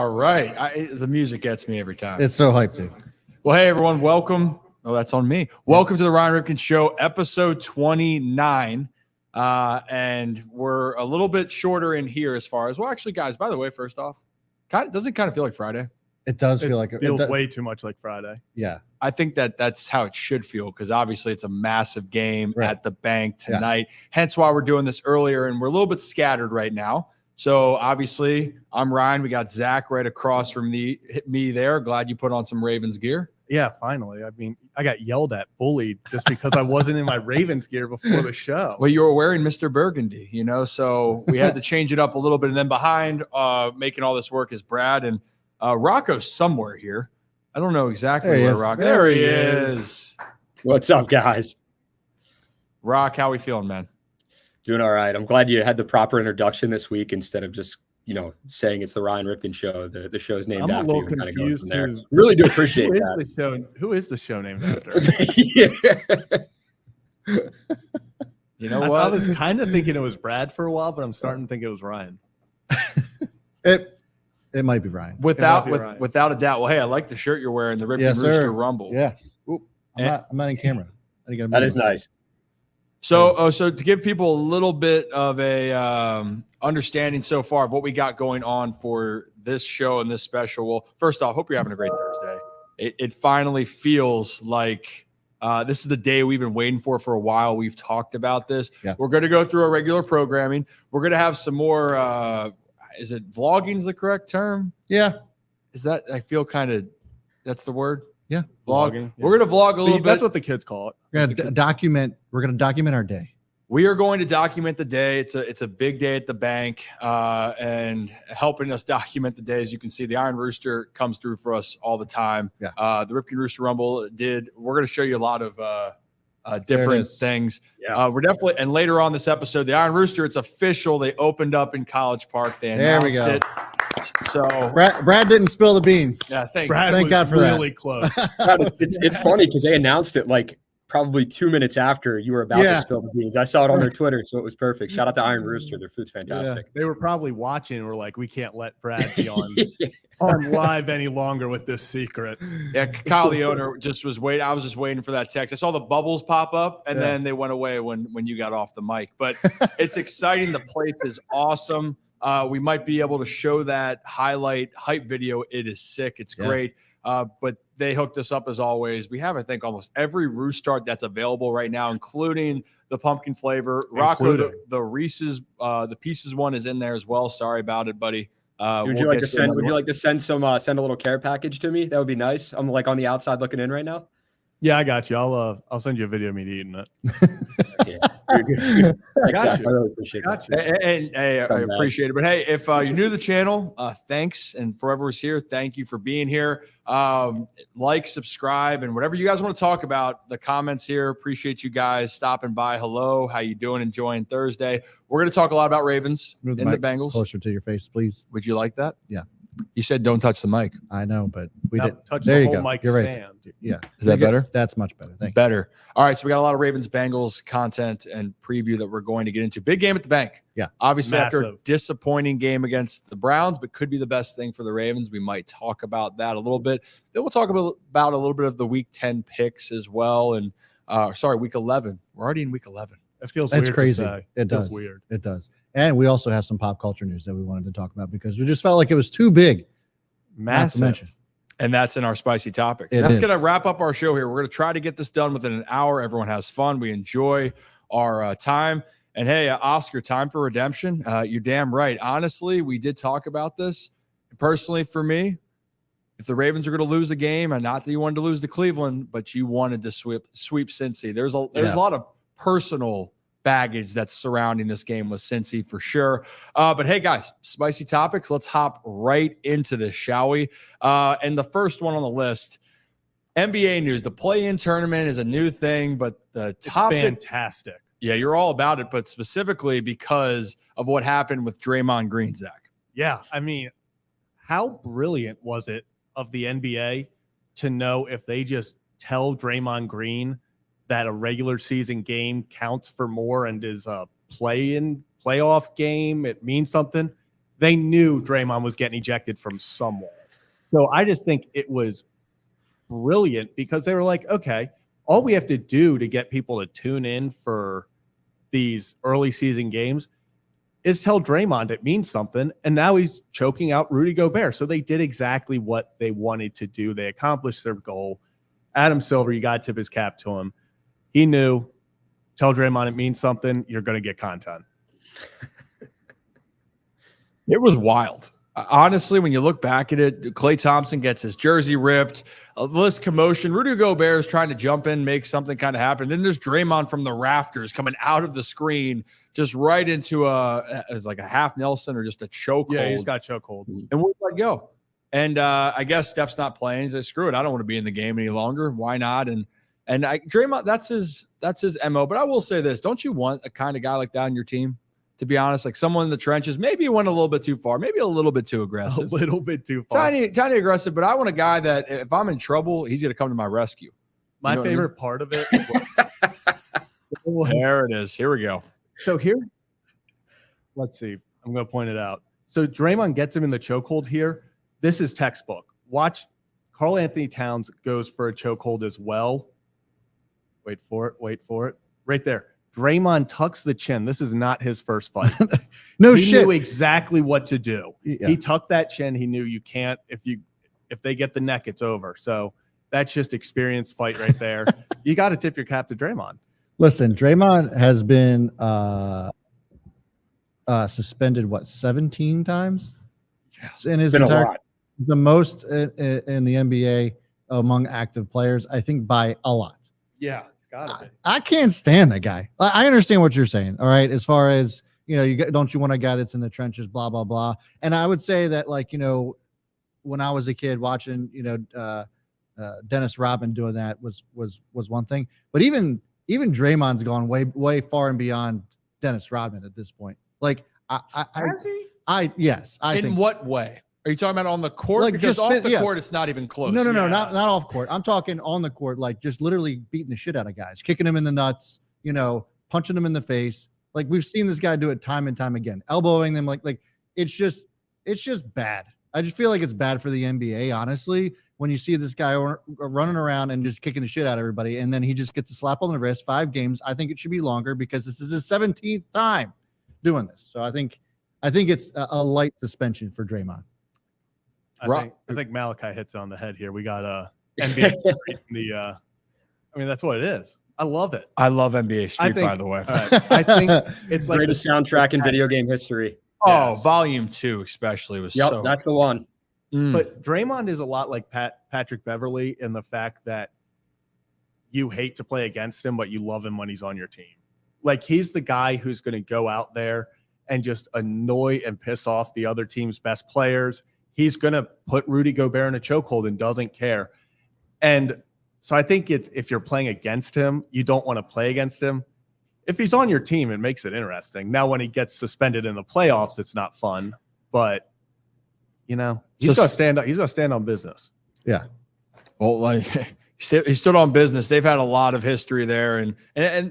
All right. The music gets me every time. It's so hyped, dude. Well, hey, everyone. Welcome. Oh, that's on me. Welcome to the Ryan Ripken Show, episode 29. And we're a little bit shorter in here as far as, well, actually, guys, by the way, first off, doesn't it kind of feel like Friday? It does feel like it feels way too much like Friday. Yeah. I think that's how it should feel because obviously it's a massive game at the bank tonight. Yeah. Hence why we're doing this earlier, and we're a little bit scattered right now. So obviously I'm Ryan. We got Zach right across from me there. Glad you put on some Ravens gear. Yeah, finally. I mean, I got yelled at, bullied just because I wasn't in my Ravens gear before the show. Well, you were wearing Mr. Burgundy, so we had to change it up a little bit. And then behind making all this work is Brad, and Rocco's somewhere here. I don't know exactly where Rocco. There he is. What's up, guys? Rock, how we feeling, man? Doing all right. I'm glad you had the proper introduction this week instead of just, saying it's the Ryan Ripken Show. The show's named after you. I'm a little confused. Really do appreciate that. Who is the show named after? You know what? I was kind of thinking it was Brad for a while, but I'm starting to think it was Ryan. It might be Ryan. Without a doubt. Well, hey, I like the shirt you're wearing, the Ripken Rooster Rumble. Yeah. Ooh, I'm not in camera. That is nice. So to give people a little bit of a understanding so far of what we got going on for this show and this special. Well, first off, hope you're having a great Thursday. It finally feels like this is the day we've been waiting for a while. We've talked about this. Yeah. We're going to go through our regular programming. We're going to have some more. Is it vlogging is the correct term? Yeah. Is that? I feel kind of. That's the word. Yeah. Vlogging. Yeah. We're going to vlog a little bit. That's what the kids call it. We're going to document our day. We are going to document the day. It's a big day at the bank, and helping us document the day. As you can see, the Iron Rooster comes through for us all the time. Yeah. The Ripken Rooster Rumble did. We're going to show you a lot of different things. Yeah. We're definitely, and later on this episode, the Iron Rooster, it's official. They opened up in College Park. They announced it. So Brad didn't spill the beans. Yeah, thank God for really that. Close. It's funny because they announced it like probably 2 minutes after you were about to spill the beans. I saw it on their Twitter, so it was perfect. Shout out to Iron Rooster. Their food's fantastic. Yeah. They were probably watching and were like, we can't let Brad be on live any longer with this secret. Yeah, Kyle, the owner, just was waiting. I was just waiting for that text. I saw the bubbles pop up, and then they went away when you got off the mic. But it's exciting. The place is awesome. We might be able to show that highlight hype video. It is sick. It's great. But they hooked us up as always. We have, I think, almost every Roost Tart that's available right now, including the pumpkin flavor. Rocco, the Reese's, the Pieces one is in there as well. Sorry about it, buddy. Would you like to send send a little care package to me? That would be nice. I'm like on the outside looking in right now. Yeah, I got you. I'll send you a video of me eating it. I got you. I really appreciate that. And I appreciate it. But hey, if you're new to the channel, thanks. And forever is here. Thank you for being here. Like, subscribe, and whatever you guys want to talk about, the comments here. Appreciate you guys stopping by. Hello, how you doing? Enjoying Thursday. We're going to talk a lot about Ravens and the Bengals. Closer to your face, please. Would you like that? Yeah. You said don't touch the mic. I know, but we did. Touch there the you whole go. mic You're stand. Right. Yeah. Is that better? That's much better. Thank you. Better. All right. So we got a lot of Ravens Bengals content and preview that we're going to get into. Big game at the bank. Yeah. Obviously, Massive. after a disappointing game against the Browns, but could be the best thing for the Ravens. We might talk about that a little bit. Then we'll talk about a little bit of the Week 10 picks as well. And Week 11. We're already in Week 11. It feels That's weird crazy. to say. It does. Feels weird. It does. And we also have some pop culture news that we wanted to talk about because we just felt like it was too big. Massive. And that's in our spicy topics. That's going to wrap up our show here. We're going to try to get this done within an hour. Everyone has fun. We enjoy our time. And hey, Oscar, time for redemption. You're damn right. Honestly, we did talk about this. Personally, for me, if the Ravens are going to lose a game, and not that you wanted to lose to Cleveland, but you wanted to sweep Cincy. There's a lot of personal baggage that's surrounding this game with Cincy for sure. But hey, guys, spicy topics. Let's hop right into this, shall we? And the first one on the list, NBA news. The play-in tournament is a new thing, but the topic, it's fantastic. Yeah, you're all about it, but specifically because of what happened with Draymond Green, Zach. Yeah, I mean, how brilliant was it of the NBA to know if they just tell Draymond Green that a regular season game counts for more and is a playoff game, it means something. They knew Draymond was getting ejected from somewhere. So I just think it was brilliant because they were like, okay, all we have to do to get people to tune in for these early season games is tell Draymond it means something. And now he's choking out Rudy Gobert. So they did exactly what they wanted to do. They accomplished their goal. Adam Silver, you got to tip his cap to him. He knew, tell Draymond it means something. You're going to get content. It was wild. Honestly, when you look back at it, Klay Thompson gets his jersey ripped, this commotion. Rudy Gobert is trying to jump in, make something kind of happen. Then there's Draymond from the rafters coming out of the screen, just right into it's like a half Nelson or just a chokehold. Yeah, he's got chokehold. And we'll let go. And I guess Steph's not playing. He's like, screw it. I don't want to be in the game any longer. Why not? And Draymond, that's his MO. But I will say this: don't you want a kind of guy like that on your team? To be honest, like someone in the trenches, maybe he went a little bit too far, maybe a little bit too aggressive. A little bit too far. Tiny aggressive, but I want a guy that if I'm in trouble, he's going to come to my rescue. My favorite part of it. There it is. Here we go. So let's see. I'm going to point it out. So Draymond gets him in the chokehold here. This is textbook. Watch Karl Anthony Towns goes for a chokehold as well. Wait for it. Right there. Draymond tucks the chin. This is not his first fight. He knew exactly what to do. Yeah. He tucked that chin. He knew you can't, if they get the neck, it's over. So that's just experienced fight right there. You got to tip your cap to Draymond. Listen, Draymond has been suspended, 17 times in his entire, the most in the NBA among active players, I think by a lot. Yeah. I can't stand that guy. I understand what you're saying. All right. As far as, don't you want a guy that's in the trenches, blah, blah, blah. And I would say that when I was a kid watching, Dennis Rodman doing that was one thing, but even Draymond's gone way far and beyond Dennis Rodman at this point. Like yes. I think. In what way? Are you talking about on the court? Like because off the court, it's not even close. No, not off court. I'm talking on the court, like just literally beating the shit out of guys, kicking them in the nuts, punching them in the face. Like we've seen this guy do it time and time again, elbowing them. Like it's just bad. I just feel like it's bad for the NBA, honestly, when you see this guy running around and just kicking the shit out of everybody, and then he just gets a slap on the wrist. 5 games. I think it should be longer because this is his 17th time doing this. So I think it's a light suspension for Draymond. I think Malachi hits it on the head here. We got NBA Street that's what it is. I love it. I love NBA Street, by the way. Right, I think it's like greatest soundtrack in video game history. Oh, yes. Volume 2 especially was that's the one. But Draymond is a lot like Patrick Beverley in the fact that you hate to play against him, but you love him when he's on your team. Like he's the guy who's going to go out there and just annoy and piss off the other team's best players. He's going to put Rudy Gobert in a chokehold and doesn't care. And so I think if you're playing against him, you don't want to play against him. If he's on your team, it makes it interesting. Now, when he gets suspended in the playoffs, it's not fun. But, he's going to stand up. He's going to stand on business. Yeah. Well, he stood on business. They've had a lot of history there, and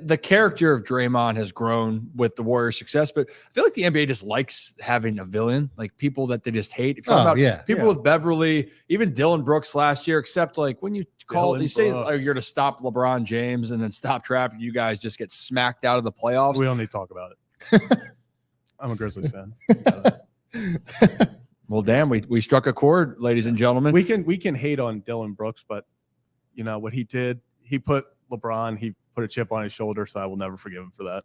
the character of Draymond has grown with the Warriors' success. But I feel like the NBA just likes having a villain, like people that they just hate. If you're talking about people with Beverly, even Dylan Brooks last year, except like when you say you're going to stop LeBron James and then stop traffic, you guys just get smacked out of the playoffs. We don't need to talk about it. I'm a Grizzlies fan. Well, damn, we struck a chord, ladies and gentlemen. We can hate on Dylan Brooks, but what he did, he put a chip on his shoulder, so I will never forgive him for that.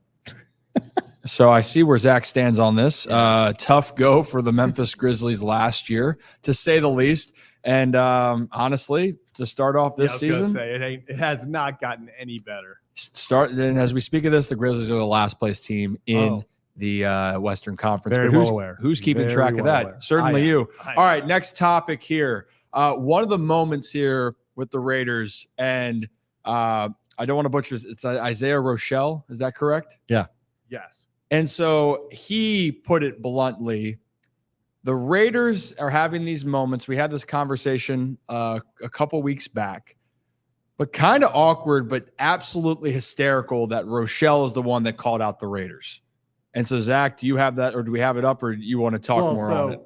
So I see where Zach stands on this. Tough go for the Memphis Grizzlies last year, to say the least. And honestly, to start off this season, it has not gotten any better. Then as we speak of this, the Grizzlies are the last place team in the Western Conference. Very well aware. Who's keeping track of that? Aware. Certainly you. All right, next topic here. One of the moments here with the Raiders, and I don't want to butcher this. It's Isaiah Rochelle. Is that correct? Yeah. Yes. And so he put it bluntly. The Raiders are having these moments. We had this conversation a couple weeks back, but kind of awkward, but absolutely hysterical that Rochelle is the one that called out the Raiders. And so, Zach, do you have that, or do we have it up, or do you want to talk more on it?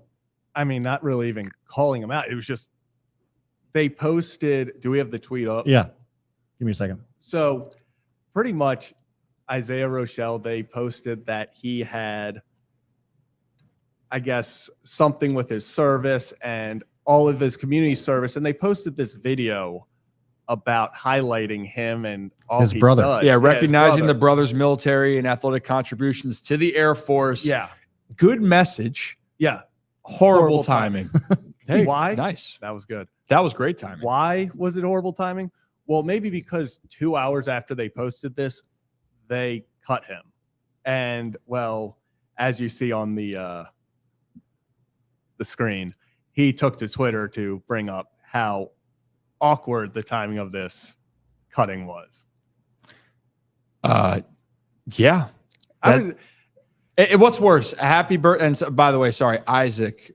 I mean, not really even calling him out. It was just they posted. Do we have the tweet up? Yeah. Give me a second. So pretty much Isaiah Rochelle, they posted that he had, I guess, something with his service and all of his community service. And they posted this video about highlighting him and all his brother. Does. Yeah, recognizing the brother's military and athletic contributions to the Air Force. Yeah. Good message. Yeah. Horrible timing. Hey, why? Nice. That was good. That was great timing. Why was it horrible timing? Well, maybe because 2 hours after they posted this, they cut him. And, well, as you see on the screen, he took to Twitter to bring up how awkward the timing of this cutting was. Yeah. What's worse? Happy birthday. And so, by the way, sorry, Isaac.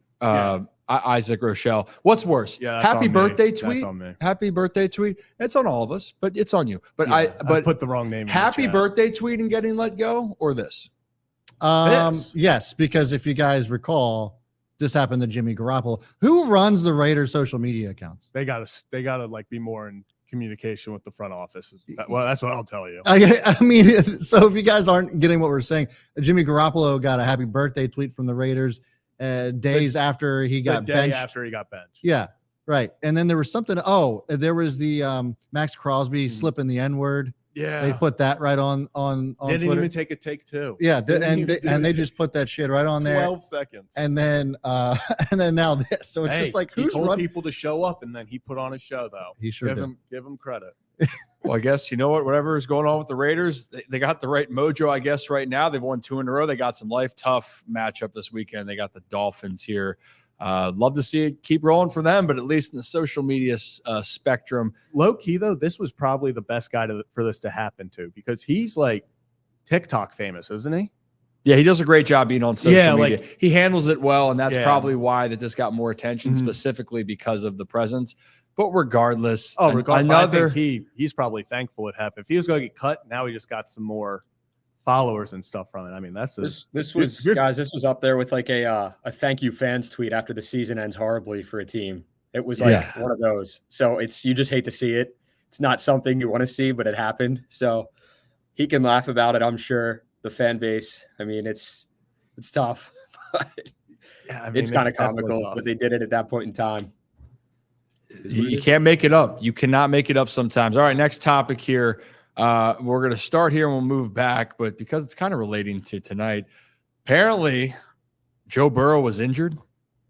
Isaac Rochelle. What's worse? Yeah, happy birthday tweet. That's on me. Happy birthday tweet. It's on all of us, but it's on you. But I but put the wrong name. Happy birthday tweet and getting let go, or this? Yes, because if you guys recall, this happened to Jimmy Garoppolo. Who runs the Raiders' social media accounts? They gotta like be more in communication with the front office. Well, that's what I'll tell you. I mean, so if you guys aren't getting what we're saying, Jimmy Garoppolo got a happy birthday tweet from the Raiders days after he got benched. After he got benched. Yeah, right. And then there was something. Oh, there was the Max Crosby slipping the N-word. Yeah, they put that right on Didn't Twitter. even take a take two. Yeah, and they just put that shit right on there. 12 seconds. And then now this. So it's just like, who's he told people to show up, and then he put on a show though. He sure did. Give him credit. Well, I guess, you know what, whatever is going on with the Raiders, they got the right mojo, I guess, right now. They've won 2 in a row. They got some tough matchup this weekend. They got the Dolphins here. Love to see it keep rolling for them, but at least in the social media spectrum. Low key, though, this was probably the best guy for this to happen to, because he's like TikTok famous, isn't he? Yeah, he does a great job being on social media. Like, he handles it well, and that's probably why that this got more attention, specifically because of the presence. But regardless, I think he's probably thankful it happened. If he was going to get cut, now he just got some more followers and stuff from it. I mean, this was up there with like a thank you fans tweet after the season ends horribly for a team. It was like one of those. So you just hate to see it. It's not something you want to see, but it happened. So he can laugh about it, I'm sure. The fan base, I mean, it's tough. It's kind of comical, but they did it at that point in time. You can't make it up. You cannot make it up sometimes. All right, next topic here. We're going to start here and we'll move back, but because it's kind of relating to tonight, apparently Joe Burrow was injured.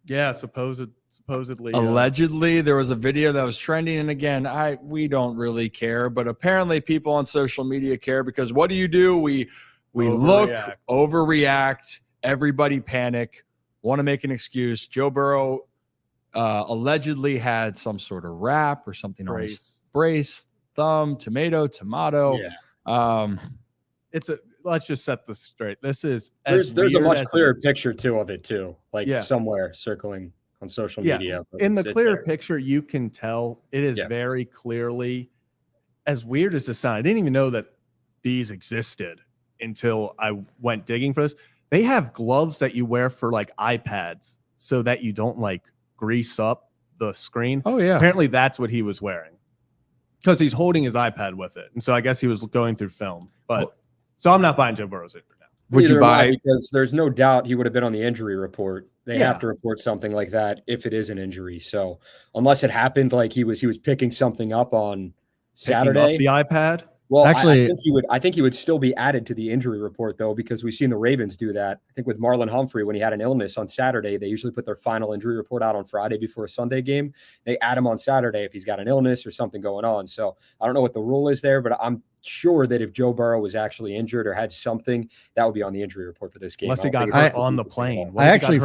Yeah, supposedly. Allegedly, there was a video that was trending, and again, we don't really care, but apparently people on social media care, because what do? We overreact, everybody panic, want to make an excuse. Joe Burrow allegedly had some sort of wrap or something on his brace, thumb, tomato. Let's just set this straight. This is there's a much clearer picture too of it too, somewhere circling on social media. In the clear picture, you can tell it is very clearly, as weird as this sounds. I didn't even know that these existed until I went digging for this. They have gloves that you wear for like iPads so that you don't like grease up the screen. Oh yeah. Apparently that's what he was wearing, because he's holding his iPad with it. And so I guess he was going through film. But so I'm not buying Joe Burrow's injury now. Would you buy? Because there's no doubt he would have been on the injury report. They have to report something like that if it is an injury. So unless it happened like he was picking something up on Saturday, the iPad. Well, actually, I think he would still be added to the injury report, though, because we've seen the Ravens do that. I think with Marlon Humphrey, when he had an illness on Saturday, they usually put their final injury report out on Friday before a Sunday game. They add him on Saturday if he's got an illness or something going on. So I don't know what the rule is there, but I'm sure that if Joe Burrow was actually injured or had something, that would be on the injury report for this game. Unless he got hurt on the plane. I actually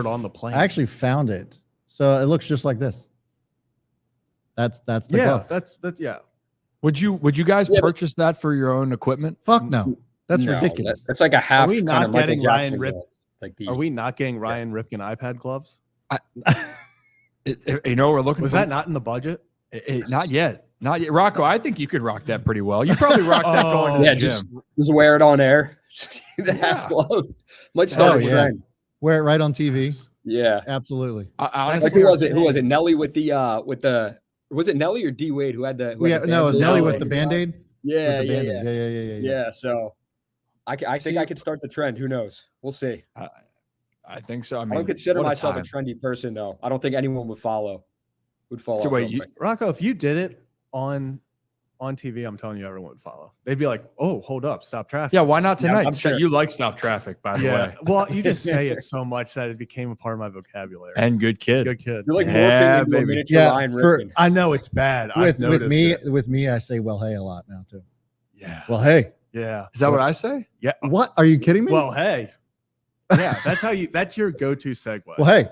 found it. So it looks just like this. That's the glove. That's. Would you guys purchase that for your own equipment? Fuck no. That's ridiculous. That's like a half. Are we not getting Ryan Ripken? Are we not getting Ryan Ripken iPad gloves? We're looking. Was that not in the budget? Not yet. Not yet. Rocco, I think you could rock that pretty well. You probably rock that going to the gym. Just wear it on air. The half glove might start a trend. Wear it right on TV. Yeah, absolutely. Honestly, who was it? Nelly with the was it Nelly or D Wade who had the? No, it was Nelly with the Band-Aid. Yeah. So I think I could start the trend. Who knows? We'll see. I think so. I mean, I don't consider myself a trendy person, though. I don't think anyone would follow. So wait, Rocco, if you did it on TV, I'm telling you, everyone would follow. They'd be like, "Oh, hold up, stop traffic." Yeah, why not tonight? I'm sure. You like stop traffic, by the way. Well, you just say it so much that it became a part of my vocabulary. And good kid. Good kid. You're like morphing into a miniature Ryan Ripken. I know it's bad. With me, I say "well, hey" a lot now too. Yeah. Well, hey. Yeah. Is that what I say? Yeah. What? Are you kidding me? Well, hey. Yeah, that's your go-to segue. Well, hey.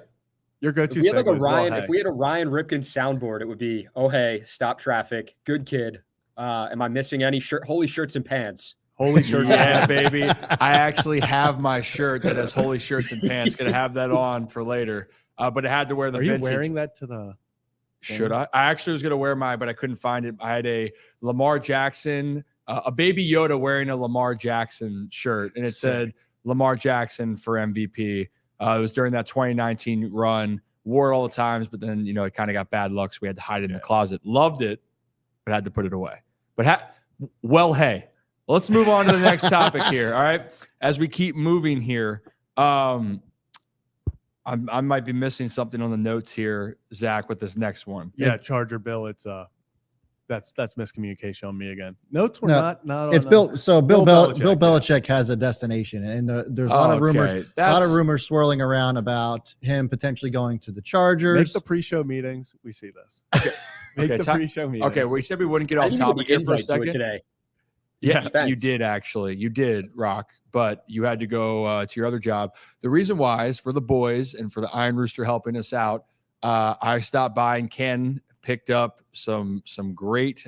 Your go-to if we had segue. If we had a Ryan Ripken soundboard, it would be, "Oh hey, stop traffic, good kid. Am I missing any holy shirts and pants?" Holy shirts, yeah, baby. I actually have my shirt that has holy shirts and pants. Gonna have that on for later. But I had to wear the. Are you vintage. wearing that to the? Should I? I actually was gonna wear mine, but I couldn't find it. I had a Lamar Jackson, a Baby Yoda wearing a Lamar Jackson shirt, and it said Lamar Jackson for MVP. It was during that 2019 run. Wore it all the times, but then it kind of got bad luck, so we had to hide it in the closet. Loved it, but had to put it away. But well, hey, let's move on to the next topic here. All right, as we keep moving here, I might be missing something on the notes here, Zach, with this next one. Yeah, Charger Bill. It's that's miscommunication on me again. Notes were not on. It's Bill. So Bill Belichick has a destination, and there's a lot of rumors. A lot of rumors swirling around about him potentially going to the Chargers. Make the pre-show meetings. We see this. Make the pre-show meetings. Okay, we said we wouldn't get off topic here for a second today. Yeah, you did actually. You did, Rock, but you had to go to your other job. The reason why is for the boys and for the Iron Rooster helping us out. I stopped by and Ken picked up some great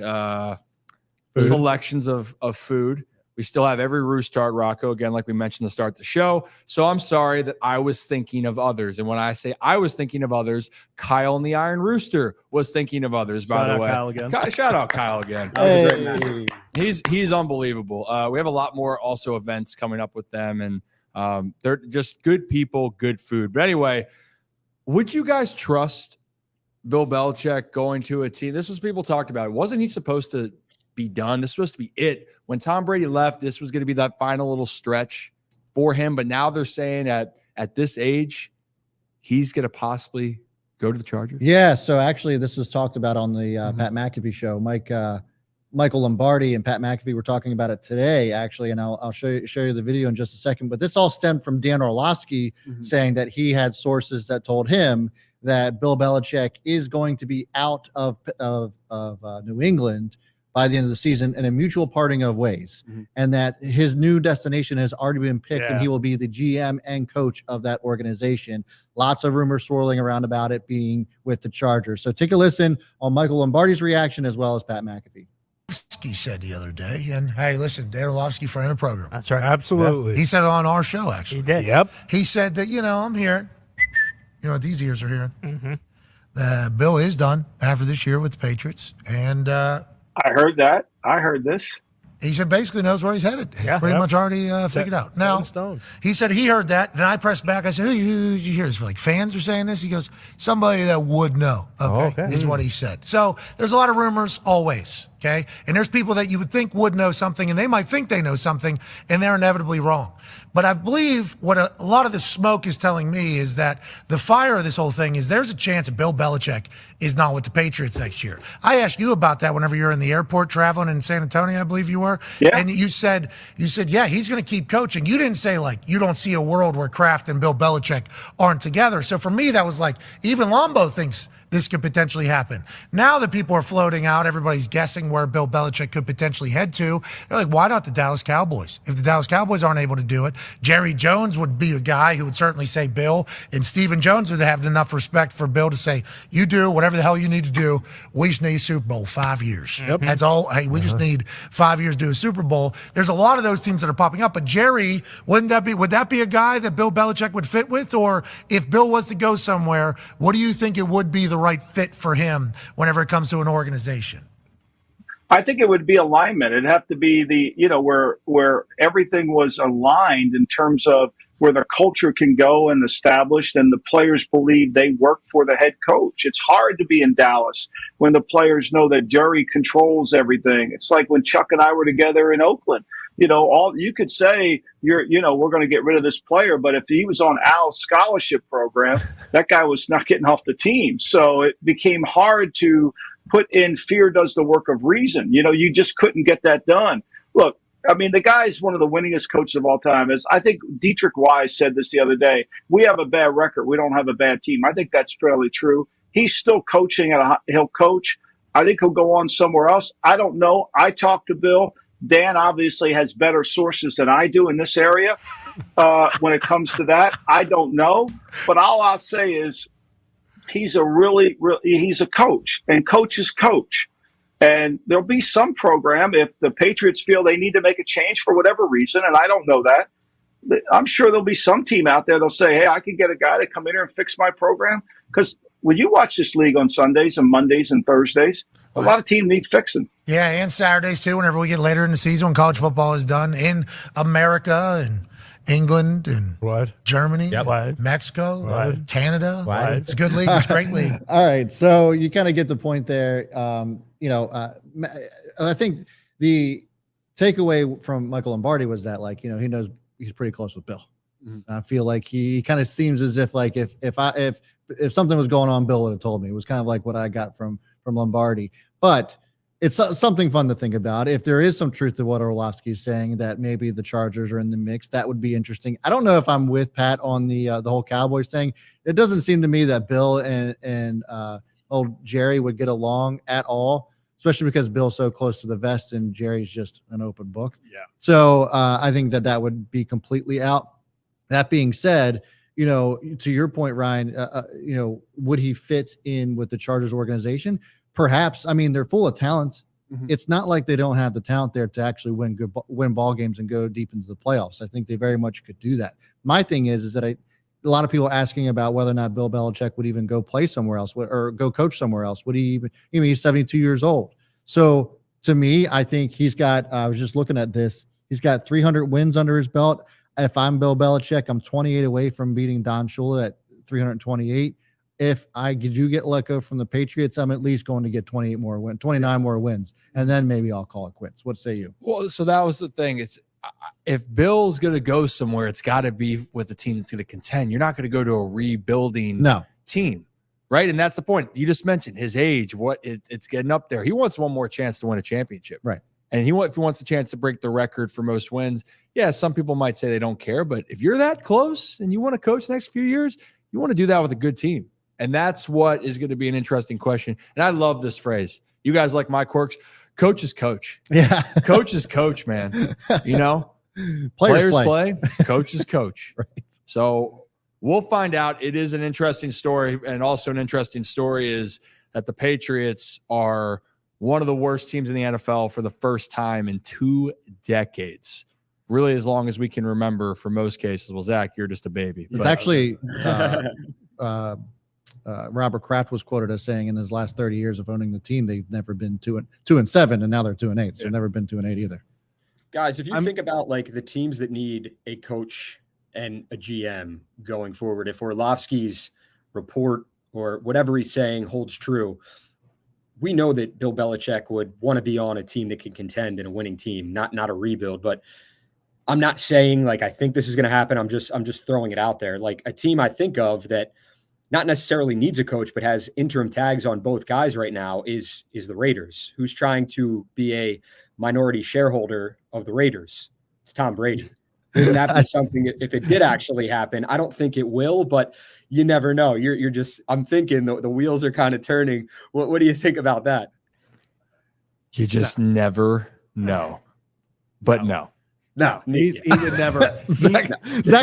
selections of food. We still have every Roostart, Rocco, again, like we mentioned to start the show. So I'm sorry that I was thinking of others. And when I say I was thinking of others, Kyle and the Iron Rooster was thinking of others, by the way. Shout out Kyle again. Hey. He's unbelievable. We have a lot more also events coming up with them, and they're just good people, good food. But anyway, would you guys trust Bill Belichick going to a team? This was people talked about. Wasn't he supposed to be done? This was supposed to be it. When Tom Brady left, this was going to be that final little stretch for him. But now they're saying at this age, he's going to possibly go to the Chargers. Yeah. So actually, this was talked about on the Pat McAfee show. Michael Lombardi and Pat McAfee were talking about it today, actually, and I'll show you the video in just a second. But this all stemmed from Dan Orlovsky saying that he had sources that told him that Bill Belichick is going to be out of New England by the end of the season in a mutual parting of ways, and that his new destination has already been picked, and he will be the GM and coach of that organization. Lots of rumors swirling around about it being with the Chargers. So take a listen on Michael Lombardi's reaction as well as Pat McAfee. He said the other day, and hey, listen, Dan Orlovsky, friend of the program. That's right. Absolutely. He said it on our show, actually. He did. Yep. He said that, I'm here. You know what these ears are hearing? Bill is done after this year with the Patriots. And I heard that. I heard this. He said basically knows where he's headed. He's pretty much already figured out. Now, he said he heard that. Then I pressed back. I said, who did you hear this? Like fans are saying this? He goes, somebody that would know. Okay. Is what he said. So there's a lot of rumors always. Okay. And there's people that you would think would know something, and they might think they know something, and they're inevitably wrong. But I believe what a lot of the smoke is telling me is that the fire of this whole thing is there's a chance that Bill Belichick is not with the Patriots next year. I asked you about that whenever you're in the airport traveling in San Antonio, I believe you were. Yeah. And you said, yeah, he's going to keep coaching. You didn't say, like, you don't see a world where Kraft and Bill Belichick aren't together. So for me, that was like, even Lombo thinks this could potentially happen. Now that people are floating out, everybody's guessing where Bill Belichick could potentially head to. They're like, why not the Dallas Cowboys? If the Dallas Cowboys aren't able to do it, Jerry Jones would be a guy who would certainly say Bill, and Stephen Jones would have enough respect for Bill to say, you do whatever the hell you need to do. We just need a Super Bowl 5 years. That's all. Hey, we just need 5 years to do a Super Bowl. There's a lot of those teams that are popping up, but Jerry, would that be a guy that Bill Belichick would fit with? Or if Bill was to go somewhere, what do you think it would be the right fit for him whenever it comes to an organization? I think it would be alignment. It'd have to be where everything was aligned in terms of where the culture can go and established, and the players believe they work for the head coach. It's hard to be in Dallas when the players know that Jerry controls everything. It's like when Chuck and I were together in Oakland. All you could say, we're going to get rid of this player, but if he was on Al's scholarship program, that guy was not getting off the team. So it became hard to put in fear does the work of reason. You just couldn't get that done. Look, I mean, the guy's one of the winningest coaches of all time. I think Dietrich Wise said this the other day. We have a bad record. We don't have a bad team. I think that's fairly true. He's still coaching he'll coach. I think he'll go on somewhere else. I don't know. I talked to Bill. Dan obviously has better sources than I do in this area when it comes to that. I don't know. But all I'll say is he's he's a coach, and coaches coach. And there'll be some program if the Patriots feel they need to make a change for whatever reason, and I don't know that. I'm sure there'll be some team out there that'll say, hey, I can get a guy to come in here and fix my program. Because when you watch this league on Sundays and Mondays and Thursdays, a lot of teams need fixing. Yeah, and Saturdays too, whenever we get later in the season when college football is done in America and England and Germany, Mexico, Canada. It's a good league. It's a great league. All right. So you kind of get the point there. I think the takeaway from Michael Lombardi was that, he knows he's pretty close with Bill. Mm-hmm. I feel like he kind of seems as if if something was going on, Bill would have told me. It was kind of like what I got from Lombardi. But it's something fun to think about. If there is some truth to what Orlovsky is saying, that maybe the Chargers are in the mix, that would be interesting. I don't know if I'm with Pat on the whole Cowboys thing. It doesn't seem to me that Bill and old Jerry would get along at all, especially because Bill's so close to the vest and Jerry's just an open book. Yeah. So I think that would be completely out. That being said, to your point, Ryan, would he fit in with the Chargers organization? Perhaps. I mean, they're full of talent. Mm-hmm. It's not like they don't have the talent there to actually win ball games and go deep into the playoffs. I think they very much could do that. My thing is that a lot of people asking about whether or not Bill Belichick would even go play somewhere else or go coach somewhere else. Would he even? He's 72 years old. So to me, I think he's got. I was just looking at this. He's got 300 wins under his belt. If I'm Bill Belichick, I'm 28 away from beating Don Shula at 328. If I do get let go from the Patriots, I'm at least going to get 29 more wins, and then maybe I'll call it quits. What say you? Well, so that was the thing. It's if Bill's going to go somewhere, it's got to be with a team that's going to contend. You're not going to go to a rebuilding team, right? And that's the point. You just mentioned his age, it's getting up there. He wants one more chance to win a championship, right? And if he wants a chance to break the record for most wins, yeah, some people might say they don't care, but if you're that close and you want to coach the next few years, you want to do that with a good team. And that's what is going to be an interesting question. And I love this phrase. You guys like my quirks? Coach is coach. Yeah. Coach is coach, man. Players play. Coach is coach. Right. So we'll find out. It is an interesting story. And also an interesting story is that the Patriots are one of the worst teams in the NFL for the first time in 2 decades. Really, as long as we can remember for most cases. Well, Zach, you're just a baby. It's actually Robert Kraft was quoted as saying in his last 30 years of owning the team, they've never been 2-7, and now they're 2-8. So they've never been 2-8 either. Guys, if you think about the teams that need a coach and a GM going forward, if Orlovsky's report or whatever he's saying holds true, we know that Bill Belichick would want to be on a team that can contend in a winning team, not a rebuild. But I'm not saying I think this is going to happen. I'm just throwing it out there. A team I think of that not necessarily needs a coach, but has interim tags on both guys right now is the Raiders, who's trying to be a minority shareholder of the Raiders. It's Tom Brady. Wouldn't that be something if it did actually happen? I don't think it will, but you never know. You're just, I'm thinking the wheels are kind of turning. What do you think about that? You just never know. But no. No, he would never. Zach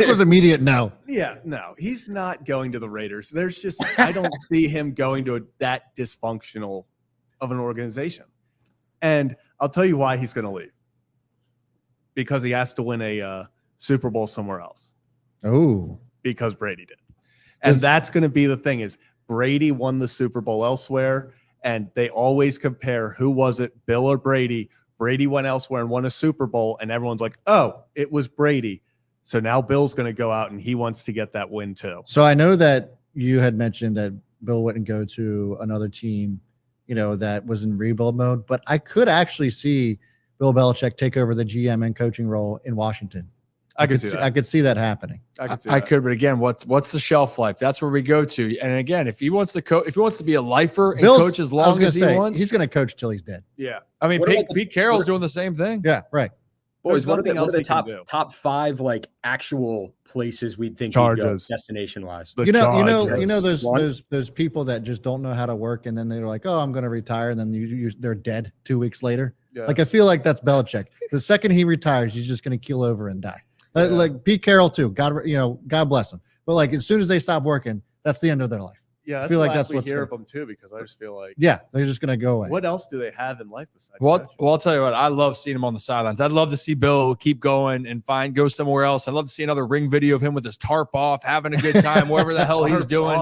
was immediate no. Yeah, no, he's not going to the Raiders. There's just, I don't see him going to that dysfunctional of an organization. And I'll tell you why he's going to leave. Because he has to win a Super Bowl somewhere else. Oh. Because Brady did. And that's going to be the thing is Brady won the Super Bowl elsewhere. and they always compare who was it, Bill or Brady. Brady went elsewhere and won a Super Bowl, and everyone's like, oh, it was Brady. So now Bill's going to go out and he wants to get that win too. So I know that you had mentioned that Bill wouldn't go to another team, that was in rebuild mode, but I could actually see Bill Belichick take over the GM and coaching role in Washington. I could see that happening. I could, but again, what's the shelf life? That's where we go to. And again, if he wants to if he wants to be a lifer and coach as long as he wants, he's going to coach till he's dead. Yeah. I mean, Pete Carroll's doing the same thing. Yeah, right. Boys, what are the top 5 like actual places we'd think Charges destination wise? Those people that just don't know how to work, and then they're like, oh, I'm going to retire, and then they're dead 2 weeks later. Yes. Like I feel like that's Belichick. The second he retires, he's just going to keel over and die. Yeah. Like Pete Carroll too. God bless him. But like as soon as they stop working, that's the end of their life. Yeah, I feel like that's what we hear of them too, because I just feel like they're just gonna go away. What else do they have in life besides? Well, I'll tell you what. I love seeing him on the sidelines. I'd love to see Bill keep going and go somewhere else. I'd love to see another ring video of him with his tarp off, having a good time, whatever the hell he's doing.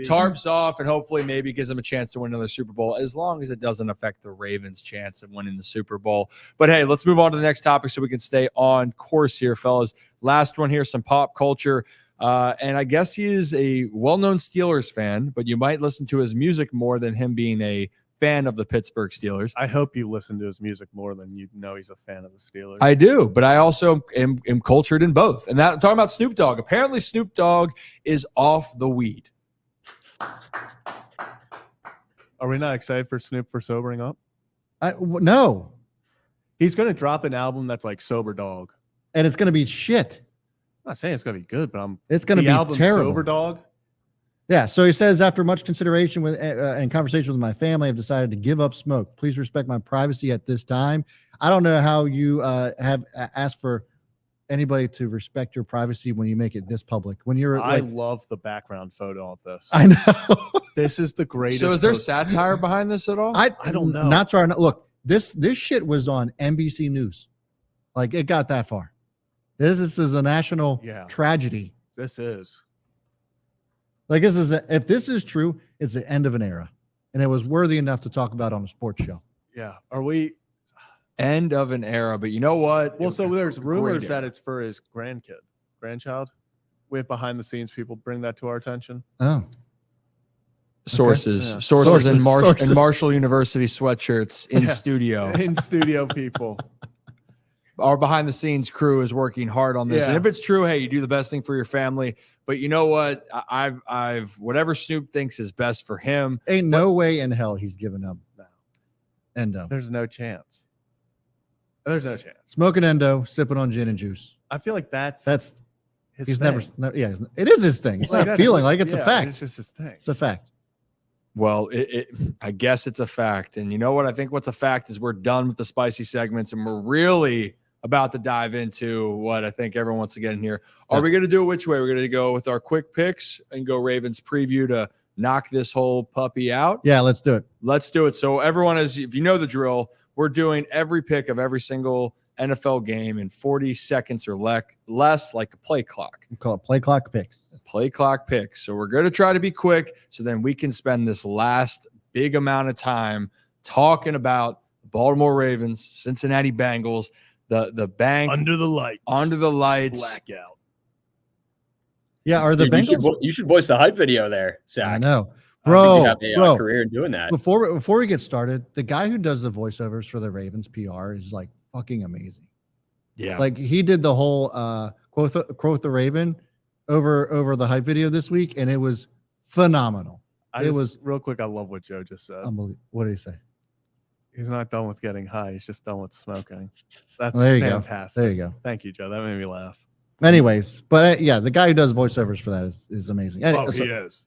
Tarps off, and hopefully maybe gives him a chance to win another Super Bowl, as long as it doesn't affect the Ravens' chance of winning the Super Bowl. But hey, let's move on to the next topic so we can stay on course here, fellas. Last one here, some pop culture. And I guess he is a well-known Steelers fan, but you might listen to his music more than him being a fan of the Pittsburgh Steelers. I hope you listen to his music more than you know he's a fan of the Steelers. I do, but I also am cultured in both. And that I'm talking about Snoop Dogg. Apparently Snoop Dogg is off the weed. Are we not excited for Snoop for sobering up? No. He's going to drop an album that's like Sober Dog. And it's going to be shit. I'm not saying it's going to be good, but it's going to be terrible. Sober Dog. Yeah. So he says, after much consideration and conversation with my family, I've decided to give up smoke. Please respect my privacy at this time. I don't know how you have asked for anybody to respect your privacy when you make it this public. I love the background photo of this. I know. This is the greatest. So is there satire behind this at all? I don't know. Not trying to look. This shit was on NBC News. Like it got that far. This is a national tragedy. This is. Like if this is true, it's the end of an era, and it was worthy enough to talk about on a sports show. Yeah. Are we end of an era? But you know what? Well, so there's rumors that it's for his grandchild. We have behind the scenes people bring that to our attention. Oh. Sources in Marshall University sweatshirts in studio. In studio people. Our behind the scenes crew is working hard on this. Yeah. And if it's true, hey, you do the best thing for your family. But you know what? I've whatever Snoop thinks is best for him. Ain't no way in hell he's giving up Endo. There's no chance. There's no chance. Smoking Endo, sipping on gin and juice. I feel like that's his thing. It is his thing. It's like not feeling like it's a fact. It's just his thing. It's a fact. Well, I guess it's a fact. And you know what? I think what's a fact is we're done with the spicy segments, and we're really about to dive into what I think everyone wants to get in here. Are we going to do it which way? We're going to go with our quick picks and go Ravens preview to knock this whole puppy out? Yeah, let's do it. Let's do it. So everyone if you know the drill, we're doing every pick of every single NFL game in 40 seconds or less, like a play clock. We call it play clock picks. Play clock picks. So we're going to try to be quick so then we can spend this last big amount of time talking about the Baltimore Ravens, Cincinnati Bengals, the bank under the lights, blackout. Yeah, are the Bengals? You should voice the hype video there, Zach. I know, bro. You have a career in doing that. Before we get started, the guy who does the voiceovers for the Ravens PR is like fucking amazing. Yeah, like he did the whole quote the Raven over the hype video this week, and it was phenomenal. Real quick. I love what Joe just said. Unbelievable. What did he say? He's not done with getting high. He's just done with smoking. That's Go. fantastic. There you go. Thank you, Joe. That made me laugh. Anyways, but the guy who does voiceovers for that is amazing. He is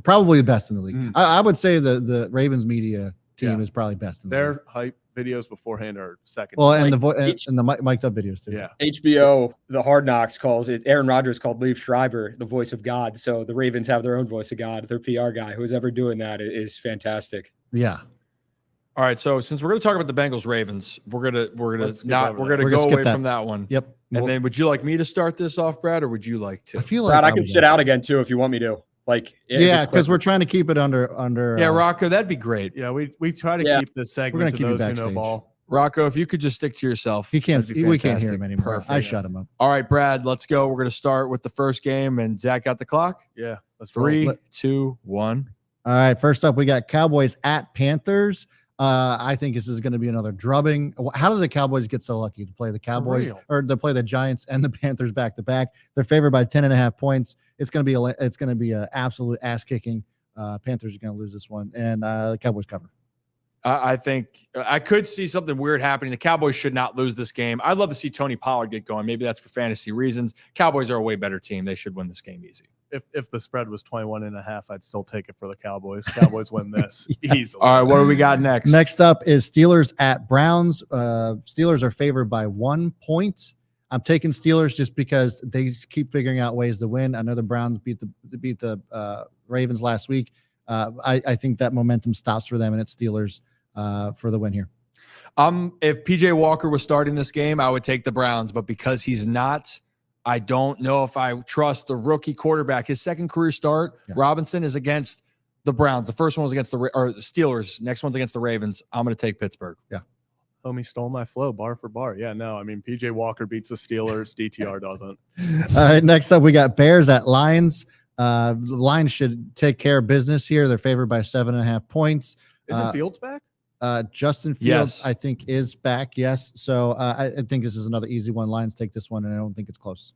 probably the best in the league. I would say the Ravens media team is probably best in the league. Their hype videos beforehand are second. Well, and the mic'd up videos too. Yeah. HBO, the Hard Knocks calls it. Aaron Rodgers called Liev Schreiber the voice of God. So the Ravens have their own voice of God. Their PR guy, who's ever doing that, is fantastic. Yeah. All right, so since we're going to talk about the Bengals Ravens, we're gonna go away from that one. Yep. And then would you like me to start this off, Brad, or would you like to? I feel like Brad, I can sit out again too if you want me to. Like, because we're trying to keep it under. Yeah, Rocco, that'd be great. Yeah, we try to keep this segment to those who know ball. Rocco, if you could just stick to yourself. He can't. We can't hear him anymore. Perfect. I shut him up. All right, Brad, let's go. We're going to start with the first game, and Zach got the clock. Yeah, let's 3, 2, 1. All right, first up, we got Cowboys at Panthers. I think this is going to be another drubbing. How did the Cowboys get so lucky to play the Cowboys or to play the Giants and the Panthers back to back? They're favored by 10.5 points. It's going to be an absolute ass kicking. Panthers are going to lose this one, and the Cowboys cover. I think I could see something weird happening. The Cowboys should not lose this game. I'd love to see Tony Pollard get going. Maybe that's for fantasy reasons. Cowboys are a way better team. They should win this game easy. If the spread was 21.5, I'd still take it for the Cowboys. Cowboys win this easily. All right, what do we got next? Next up is Steelers at Browns. Steelers are favored by 1 point. I'm taking Steelers just because they keep figuring out ways to win. I know the Browns beat the Ravens last week. I think that momentum stops for them, and it's Steelers for the win here. If PJ Walker was starting this game, I would take the Browns, but because he's not, I don't know if I trust the rookie quarterback. His second career start, Robinson, is against the Browns. The first one was against the Steelers. Next one's against the Ravens. I'm going to take Pittsburgh. Yeah. Homie stole my flow bar for bar. Yeah, no, I mean, PJ Walker beats the Steelers. DTR doesn't. All right, next up, we got Bears at Lions. The Lions should take care of business here. They're favored by 7.5 points. Isn't Fields back? Justin Fields, I think, is back. Yes. So I think this is another easy one. Lions take this one, and I don't think it's close.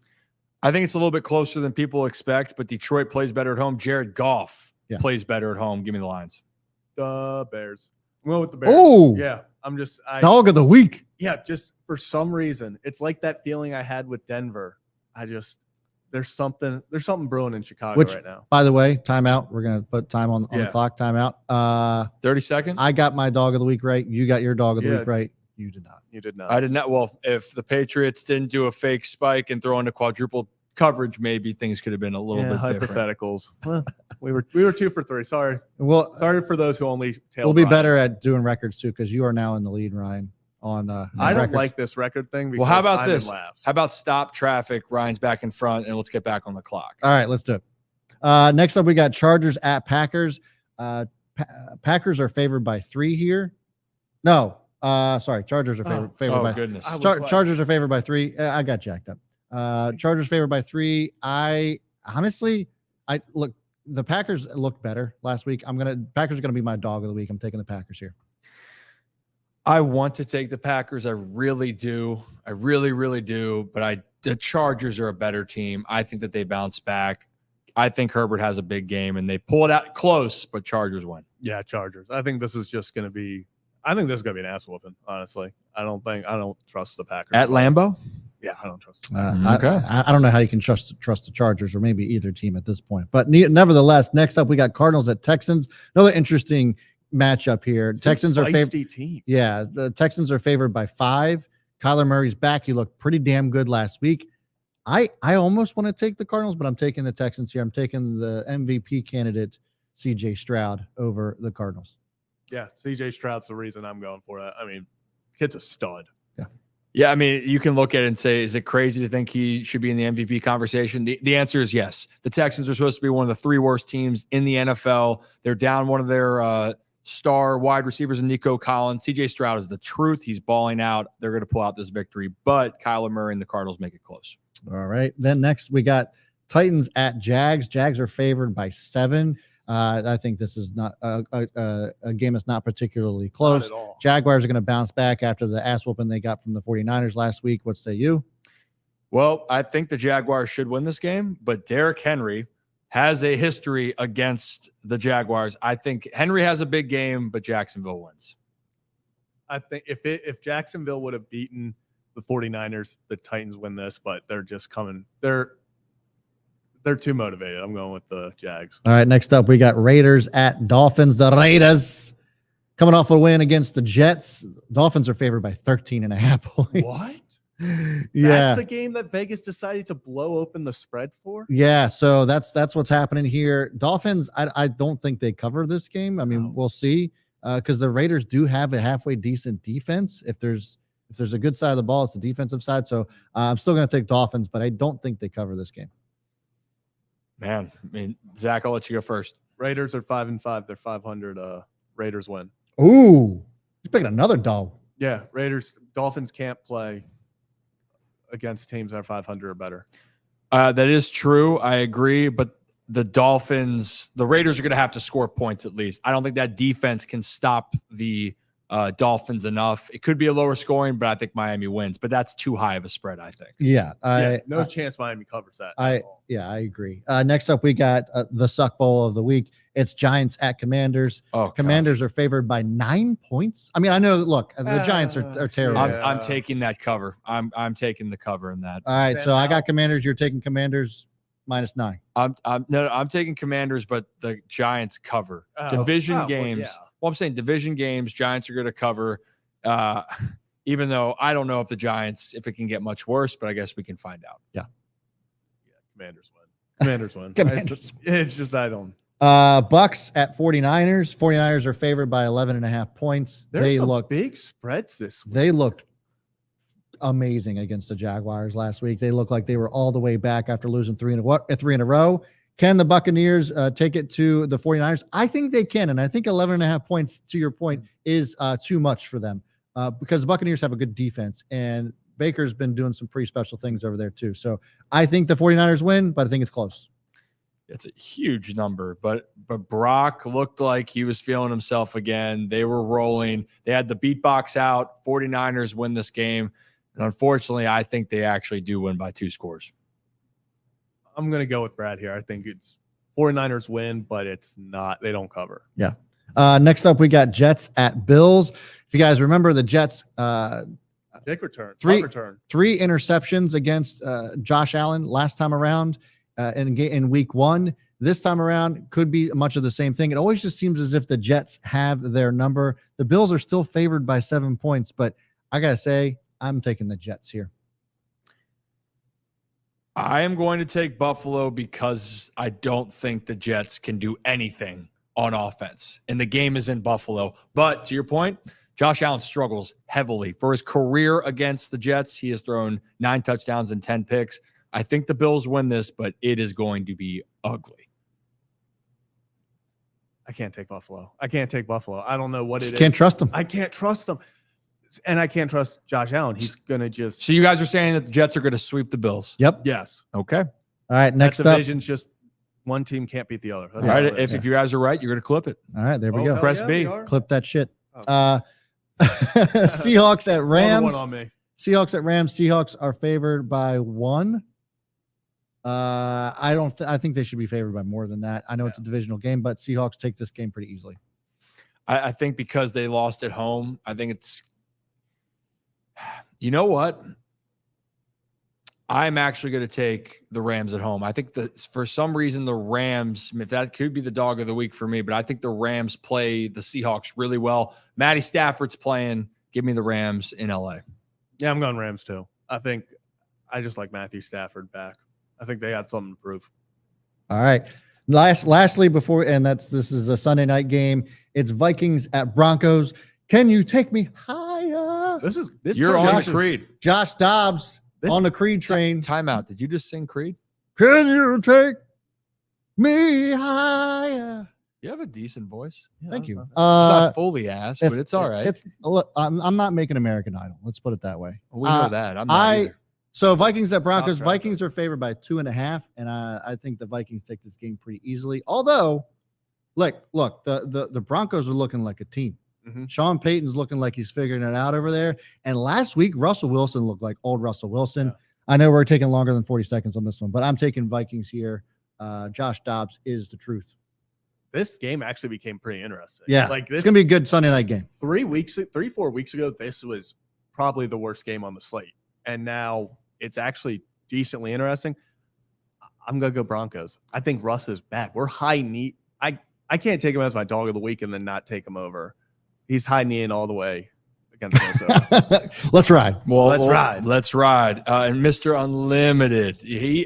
I think it's a little bit closer than people expect, but Detroit plays better at home. Jared Goff plays better at home. Give me the Lions. The Bears. I'm going with the Bears. Oh, yeah. Dog of the week. Yeah. Just for some reason, it's like that feeling I had with Denver. There's something brewing in Chicago right now. By the way, timeout. We're going to put time on the clock. Timeout. 30 seconds. I got my dog of the week right. You got your dog of the week right. You did not. You did not. I did not. Well, if the Patriots didn't do a fake spike and throw into quadruple coverage, maybe things could have been a little bit hypotheticals. we were 2 for 3. Sorry. Well, sorry for those who only tailed. We'll be better at doing records too, because you are now in the lead, Ryan. On I don't like this record thing. Well, how about this? How about stop traffic? Ryan's back in front, and let's get back on the clock. All right, let's do it. Next up, we got Chargers at Packers. Packers are favored by 3 here. No, sorry, Chargers are favored by. Goodness. Chargers are favored by 3. I got jacked up. Chargers favored by 3. I honestly, look. The Packers looked better last week. Packers are gonna be my dog of the week. I'm taking the Packers here. I want to take the Packers. I really do. I really, really do. But the Chargers are a better team. I think that they bounce back. I think Herbert has a big game, and they pull it out close, but Chargers win. Yeah, Chargers. I think this is going to be an ass whooping, honestly. I don't trust the Packers. At Lambeau? Yeah, I don't trust them. Okay. I don't know how you can trust the Chargers or maybe either team at this point. But nevertheless, next up, we got Cardinals at Texans. Another interesting matchup here. Texans are favored. Yeah, the Texans are favored by 5. Kyler Murray's back. He looked pretty damn good last week. I almost want to take the Cardinals, but I'm taking the Texans here. I'm taking the MVP candidate CJ Stroud over the Cardinals. Yeah, CJ Stroud's the reason I'm going for it. I mean, kid's a stud. Yeah, I mean, you can look at it and say, is it crazy to think he should be in the MVP conversation? The answer is yes. The Texans are supposed to be one of the 3 worst teams in the NFL. They're down one of their star wide receivers in Nico Collins. CJ Stroud is the truth. He's balling out. They're going to pull out this victory, but Kyler Murray and the Cardinals make it close. All right. Then next we got Titans at Jags. Jags are favored by 7. I think this is not a game that's not particularly close. Not at all. Jaguars are going to bounce back after the ass whooping they got from the 49ers last week. What say you? Well, I think the Jaguars should win this game, but Derrick Henry has a history against the Jaguars. I think Henry has a big game, but Jacksonville wins. I think if Jacksonville would have beaten the 49ers, the Titans win this, but they're just coming. They're too motivated. I'm going with the Jags. All right, next up, we got Raiders at Dolphins. The Raiders coming off a win against the Jets. Dolphins are favored by 13.5 points. What? Yeah, that's the game that Vegas decided to blow open the spread for. Yeah, so that's what's happening here. Dolphins, I don't think they cover this game. I mean, we'll see, because the Raiders do have a halfway decent defense. If there's a good side of the ball, it's the defensive side. So I'm still going to take Dolphins, but I don't think they cover this game. Man, I mean, Zach, I'll let you go first. Raiders are 5-5. They're 500. Raiders win. Ooh, he's picking another dog. Yeah, Dolphins can't play against teams that are 500 or better. That is true. I agree. But the Raiders are going to have to score points at least. I don't think that defense can stop the Dolphins enough. It could be a lower scoring, but I think Miami wins. But that's too high of a spread, I think. Yeah. No chance Miami covers that. I agree. Next up, we got the suck bowl of the week. It's Giants at Commanders. Oh, Commanders are favored by 9 points. I mean, I know, look, the Giants are terrible. I'm taking that cover. I'm taking the cover in that. All right, so I got Commanders. You're taking Commanders -9. I'm taking Commanders, but the Giants cover. Division games. Well, I'm saying division games, Giants are going to cover. Even though I don't know if it can get much worse, but I guess we can find out. Yeah. Commanders win. Commanders win. It's just I don't. Bucks at 49ers. 49ers are favored by 11.5 points. They look big spreads this week. They looked amazing against the Jaguars last week. They looked like they were all the way back after losing three in a row. Can the Buccaneers take it to the 49ers? I think they can, and I think 11.5 points, to your point, is too much for them because the Buccaneers have a good defense, and Baker's been doing some pretty special things over there too. So I think the 49ers win, but I think it's close. It's a huge number, but Brock looked like he was feeling himself again. They were rolling. They had the beatbox out. 49ers win this game. And unfortunately, I think they actually do win by 2 scores. I'm going to go with Brad here. I think it's 49ers win, but it's not. They don't cover. Yeah. Next up, we got Jets at Bills. If you guys remember, the Jets Dick return. 3 interceptions against Josh Allen last time around. In week 1, this time around could be much of the same thing. It always just seems as if the Jets have their number. The Bills are still favored by 7 points, but I got to say, I'm taking the Jets here. I am going to take Buffalo because I don't think the Jets can do anything on offense, and the game is in Buffalo. But to your point, Josh Allen struggles heavily. For his career against the Jets, he has thrown 9 touchdowns and 10 picks. I think the Bills win this, but it is going to be ugly. I can't take Buffalo. I don't know what it is. Can't trust them. I can't trust them. And I can't trust Josh Allen. He's going to just. So you guys are saying that the Jets are going to sweep the Bills? Yep. Yes. Okay. All right. Next up. Division's just one team can't beat the other. All right. If you guys are right, you're going to clip it. All right. There we go. Press B. Clip that shit. Seahawks at Rams. One on me. Seahawks at Rams. Seahawks are favored by 1. I think they should be favored by more than that. I know it's a divisional game, but Seahawks take this game pretty easily. I think because they lost at home, I think it's, you know what? I'm actually going to take the Rams at home. I think that for some reason, the Rams, if that could be the dog of the week for me, but I think the Rams play the Seahawks really well. Matty Stafford's playing. Give me the Rams in LA. Yeah, I'm going Rams too. I just like Matthew Stafford back. I think they got something to prove. All right. Lastly, before, and this is a Sunday night game. It's Vikings at Broncos. Can you take me higher? You're on the Creed. Josh Dobbs on the Creed train. Timeout. Did you just sing Creed? Can you take me higher? You have a decent voice. Yeah, thank you. It's not fully ass, but it's all right. Look, I'm not making American Idol. Let's put it that way. We know that. I'm not either. So Vikings at Broncos. Vikings are favored by 2.5, and I think the Vikings take this game pretty easily. Although, look, the Broncos are looking like a team. Mm-hmm. Sean Payton's looking like he's figuring it out over there. And last week, Russell Wilson looked like old Russell Wilson. Yeah. I know we're taking longer than 40 seconds on this one, but I'm taking Vikings here. Josh Dobbs is the truth. This game actually became pretty interesting. Yeah, it's gonna be a good Sunday night game. 4 weeks ago, this was probably the worst game on the slate, and now it's actually decently interesting. I'm gonna go Broncos. I think Russ is back. We're high knee. I can't take him as my dog of the week and then not take him over. He's high kneeing all the way against Minnesota. Let's ride. Let's ride. And Mr. Unlimited,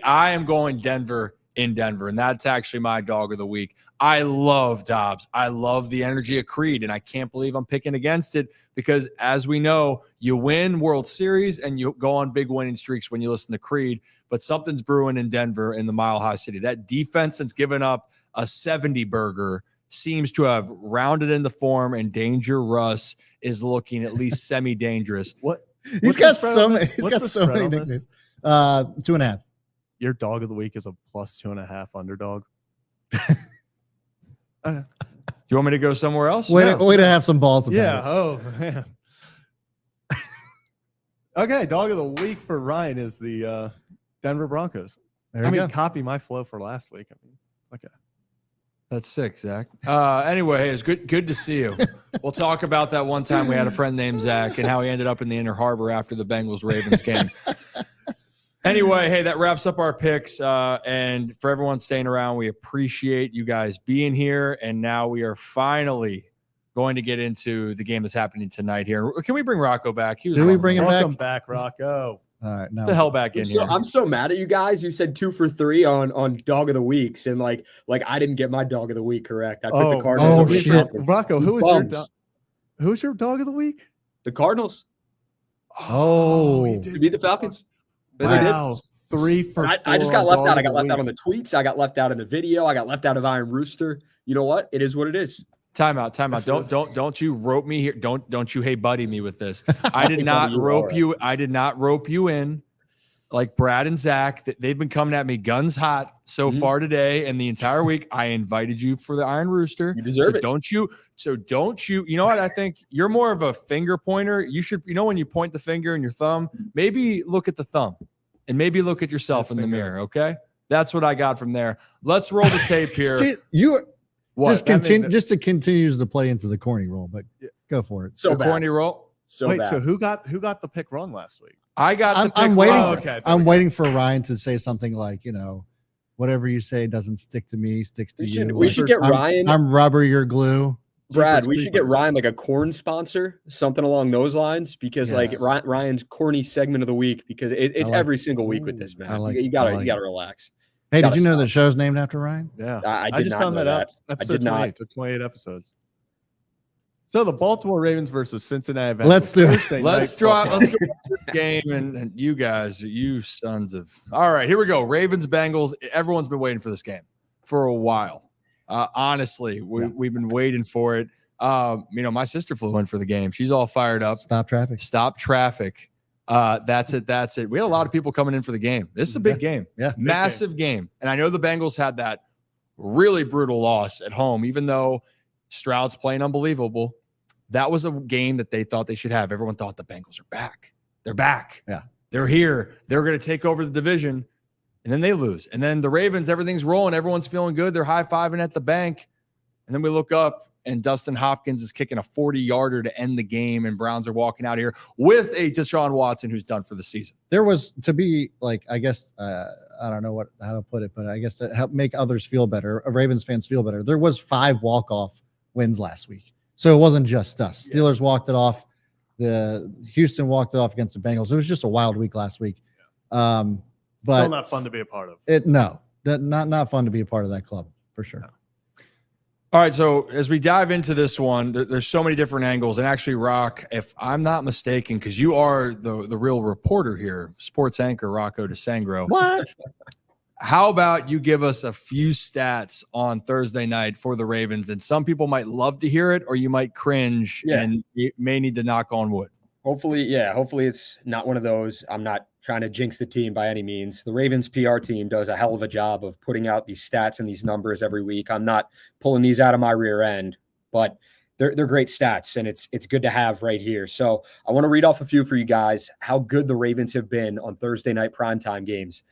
I am going Denver in Denver, and that's actually my dog of the week. I love Dobbs. I love the energy of Creed, and I can't believe I'm picking against it because, as we know, you win World Series and you go on big winning streaks when you listen to Creed, but something's brewing in Denver in the Mile High City. That defense that's given up a 70 burger seems to have rounded into form, and Danger Russ is looking at least semi-dangerous. He's got so many nicknames. 2.5. Your dog of the week is a +2.5 underdog. Do you want me to go somewhere else? Way to have some balls about it. Oh, man. Okay, dog of the week for Ryan is the Denver Broncos. Copy my flow for last week. Okay. That's sick, Zach. Anyway, it's good to see you. We'll talk about that one time we had a friend named Zach and how he ended up in the Inner Harbor after the Bengals-Ravens game. Anyway, hey, that wraps up our picks. And for everyone staying around, we appreciate you guys being here. And now we are finally going to get into the game that's happening tonight here. Can we bring Rocco back? Did we bring him back? Welcome back, Rocco. All right, now the hell back in here. I'm so mad at you guys. You said 2 for 3 on dog of the weeks, and like I didn't get my dog of the week correct. I picked the Cardinals. Oh shit, Rocco, who's your dog of the week? The Cardinals. Oh, to beat the Falcons. Wow, 3 for 4. I just got left out. I got left out on the tweets. I got left out in the video. I got left out of Iron Rooster. You know what? It is what it is. Time out. Don't you rope me here. Don't you hey buddy me with this. I did not rope you. I did not rope you in like Brad and Zach. They've been coming at me guns hot so far today and the entire week. I invited you for the Iron Rooster. You deserve it. Don't you? You know what? I think you're more of a finger pointer. You should, when you point the finger and your thumb, maybe look at the thumb and maybe look at yourself in the mirror. Okay. That's what I got from there. Let's roll the tape here. Just to continue to play into the corny role, but go for it. So corny role. So who got the pick wrong last week? I got the pick I'm wrong. I'm waiting for Ryan to say something like, whatever you say doesn't stick to me, sticks to you. We should get Ryan. I'm rubber, you're glue. Brad, we should get Ryan like a corn sponsor, something along those lines, because like Ryan's corny segment of the week, because it's every single week with this, man. You gotta relax. Hey, did you know the show's named after Ryan? Yeah, I just found that out. Episode 28 to 28 episodes. So the Baltimore Ravens versus Cincinnati Bengals. Let's do it. Let's go this game, and you guys, you sons of. All right, here we go. Ravens Bengals. Everyone's been waiting for this game for a while. Honestly, we've been waiting for it. My sister flew in for the game. She's all fired up. Stop traffic. That's it. We had a lot of people coming in for the game. This is a big game. Yeah. Massive game. And I know the Bengals had that really brutal loss at home, even though Stroud's playing unbelievable. That was a game that they thought they should have. Everyone thought the Bengals are back. They're back. Yeah. They're here. They're going to take over the division. And then they lose. And then the Ravens, everything's rolling. Everyone's feeling good. They're high-fiving at the bank. And then we look up, and Dustin Hopkins is kicking a 40-yarder to end the game, and Browns are walking out here with a Deshaun Watson who's done for the season. There was, to be like, I guess, I don't know how to put it, but I guess to help make others feel better, Ravens fans feel better, there was 5 walk-off wins last week. So it wasn't just us. Steelers walked it off. The Houston walked it off against the Bengals. It was just a wild week last week. But still not fun to be a part of. Not fun to be a part of that club for sure. No. All right, so as we dive into this one, there's so many different angles. And actually, Rock, if I'm not mistaken, because you are the real reporter here, sports anchor Rocco DeSangro. What? How about you give us a few stats on Thursday night for the Ravens? And some people might love to hear it, or you might cringe and you may need to knock on wood. Hopefully it's not one of those. I'm not trying to jinx the team by any means. The Ravens PR team does a hell of a job of putting out these stats and these numbers every week. I'm not pulling these out of my rear end, but they're great stats, and it's good to have right here. So I want to read off a few for you guys, how good the Ravens have been on Thursday night primetime games.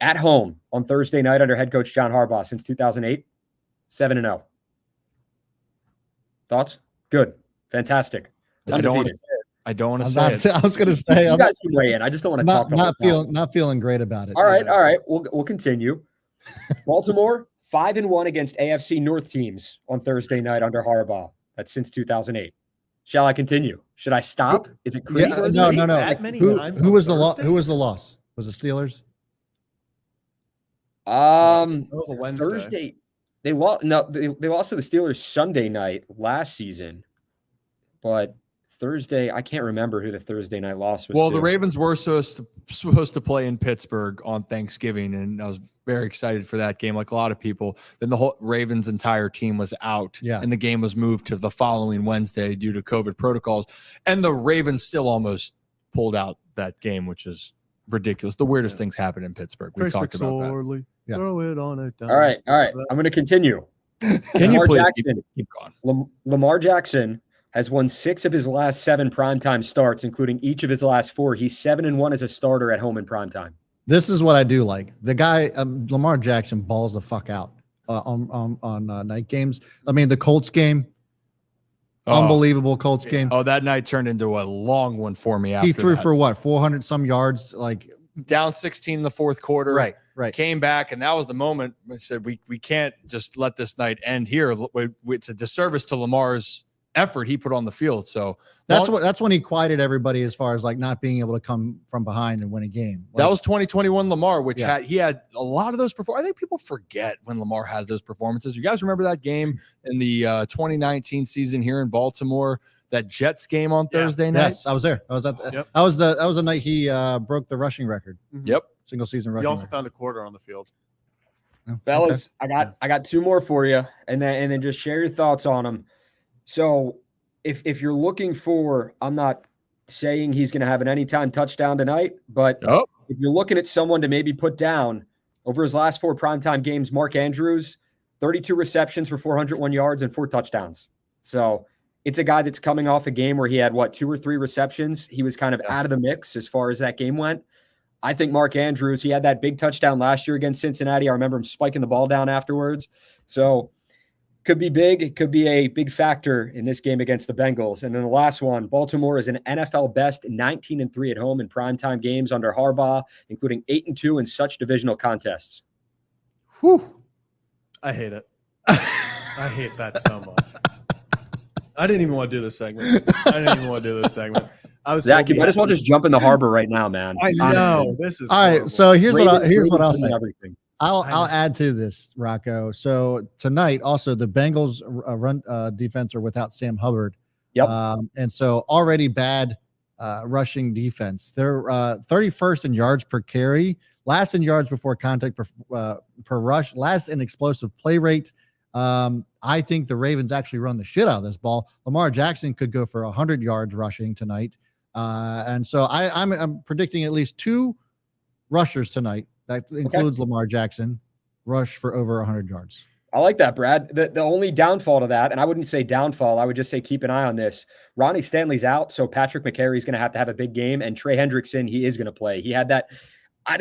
At home on Thursday night under head coach John Harbaugh since 2008, 7-0. Thoughts? Good. Fantastic. I don't want to say it. I was going to say, you guys can weigh in. I just don't want to talk. Not feeling great about it. All right. We'll continue. Baltimore 5-1 against AFC North teams on Thursday night under Harbaugh. That's since 2008. Shall I continue? Should I stop? Is it crazy? No. Who was the loss? Was it Steelers? That was a Wednesday. Thursday. They lost. No, they lost to the Steelers Sunday night last season, but Thursday, I can't remember who the Thursday night loss was. Well, to. the Ravens were supposed to play in Pittsburgh on Thanksgiving, and I was very excited for that game, like a lot of people. Then the whole Ravens' entire team was out, and the game was moved to the following Wednesday due to COVID protocols. And the Ravens still almost pulled out that game, which is ridiculous. The weirdest things happen in Pittsburgh. We talked about that. Yeah. Throw it on it. All right. I'm going to continue. Can you please keep going? Lamar Jackson has won 6 of his last 7 primetime starts, including each of his last 4. He's 7-1 as a starter at home in primetime. This is what I do like. The guy, Lamar Jackson, balls the fuck out on night games. I mean, the Colts game, unbelievable Colts game. Oh, that night turned into a long one for me. After he threw that. for what, 400 some yards, like down 16 in the fourth quarter. Right. Came back, and that was the moment I said we can't just let this night end here. It's a disservice to Lamar's effort he put on the field. So that's when he quieted everybody as far as like not being able to come from behind and win a game. That was 2021 Lamar, which he had a lot of those I think people forget when Lamar has those performances. You guys remember that game in the 2019 season here in Baltimore, that Jets game on Thursday night? Yes, I was there. I was at that was the night he broke the rushing record. Yep. Single season rushing. He also record. found a quarter on the field. Fellas, okay. I got 2 more for you, and then just share your thoughts on them. So if you're looking for, I'm not saying he's going to have an anytime touchdown tonight, but if you're looking at someone to maybe put down over his last 4 primetime games, Mark Andrews, 32 receptions for 401 yards and 4 touchdowns. So it's a guy that's coming off a game where he had 2 or 3 receptions. He was kind of out of the mix as far as that game went. I think Mark Andrews, he had that big touchdown last year against Cincinnati. I remember him spiking the ball down afterwards. So could be big. It could be a big factor in this game against the Bengals. And then the last one, Baltimore is an NFL best 19-3 at home in primetime games under Harbaugh, including 8-2 in such divisional contests. Whew. I hate it. I hate that so much. I didn't even want to do this segment. I was Zach, you might as well just jump in the harbor right now, man. I know. This is all right. horrible. So here's what I'll say. Everything. I'll add to this, Rocco. So tonight, also the Bengals run defense are without Sam Hubbard. Yep. And so already bad rushing defense. They're 31st in yards per carry, last in yards before contact per rush, last in explosive play rate. I think the Ravens actually run the shit out of this ball. Lamar Jackson could go for 100 yards rushing tonight. And so I'm predicting at least 2 rushers tonight. That includes Lamar Jackson, rush for over 100 yards. I like that, Brad. The only downfall to that, and I wouldn't say downfall, I would just say keep an eye on this. Ronnie Stanley's out, so Patrick McCarry's going to have a big game, and Trey Hendrickson, he is going to play. He had that. I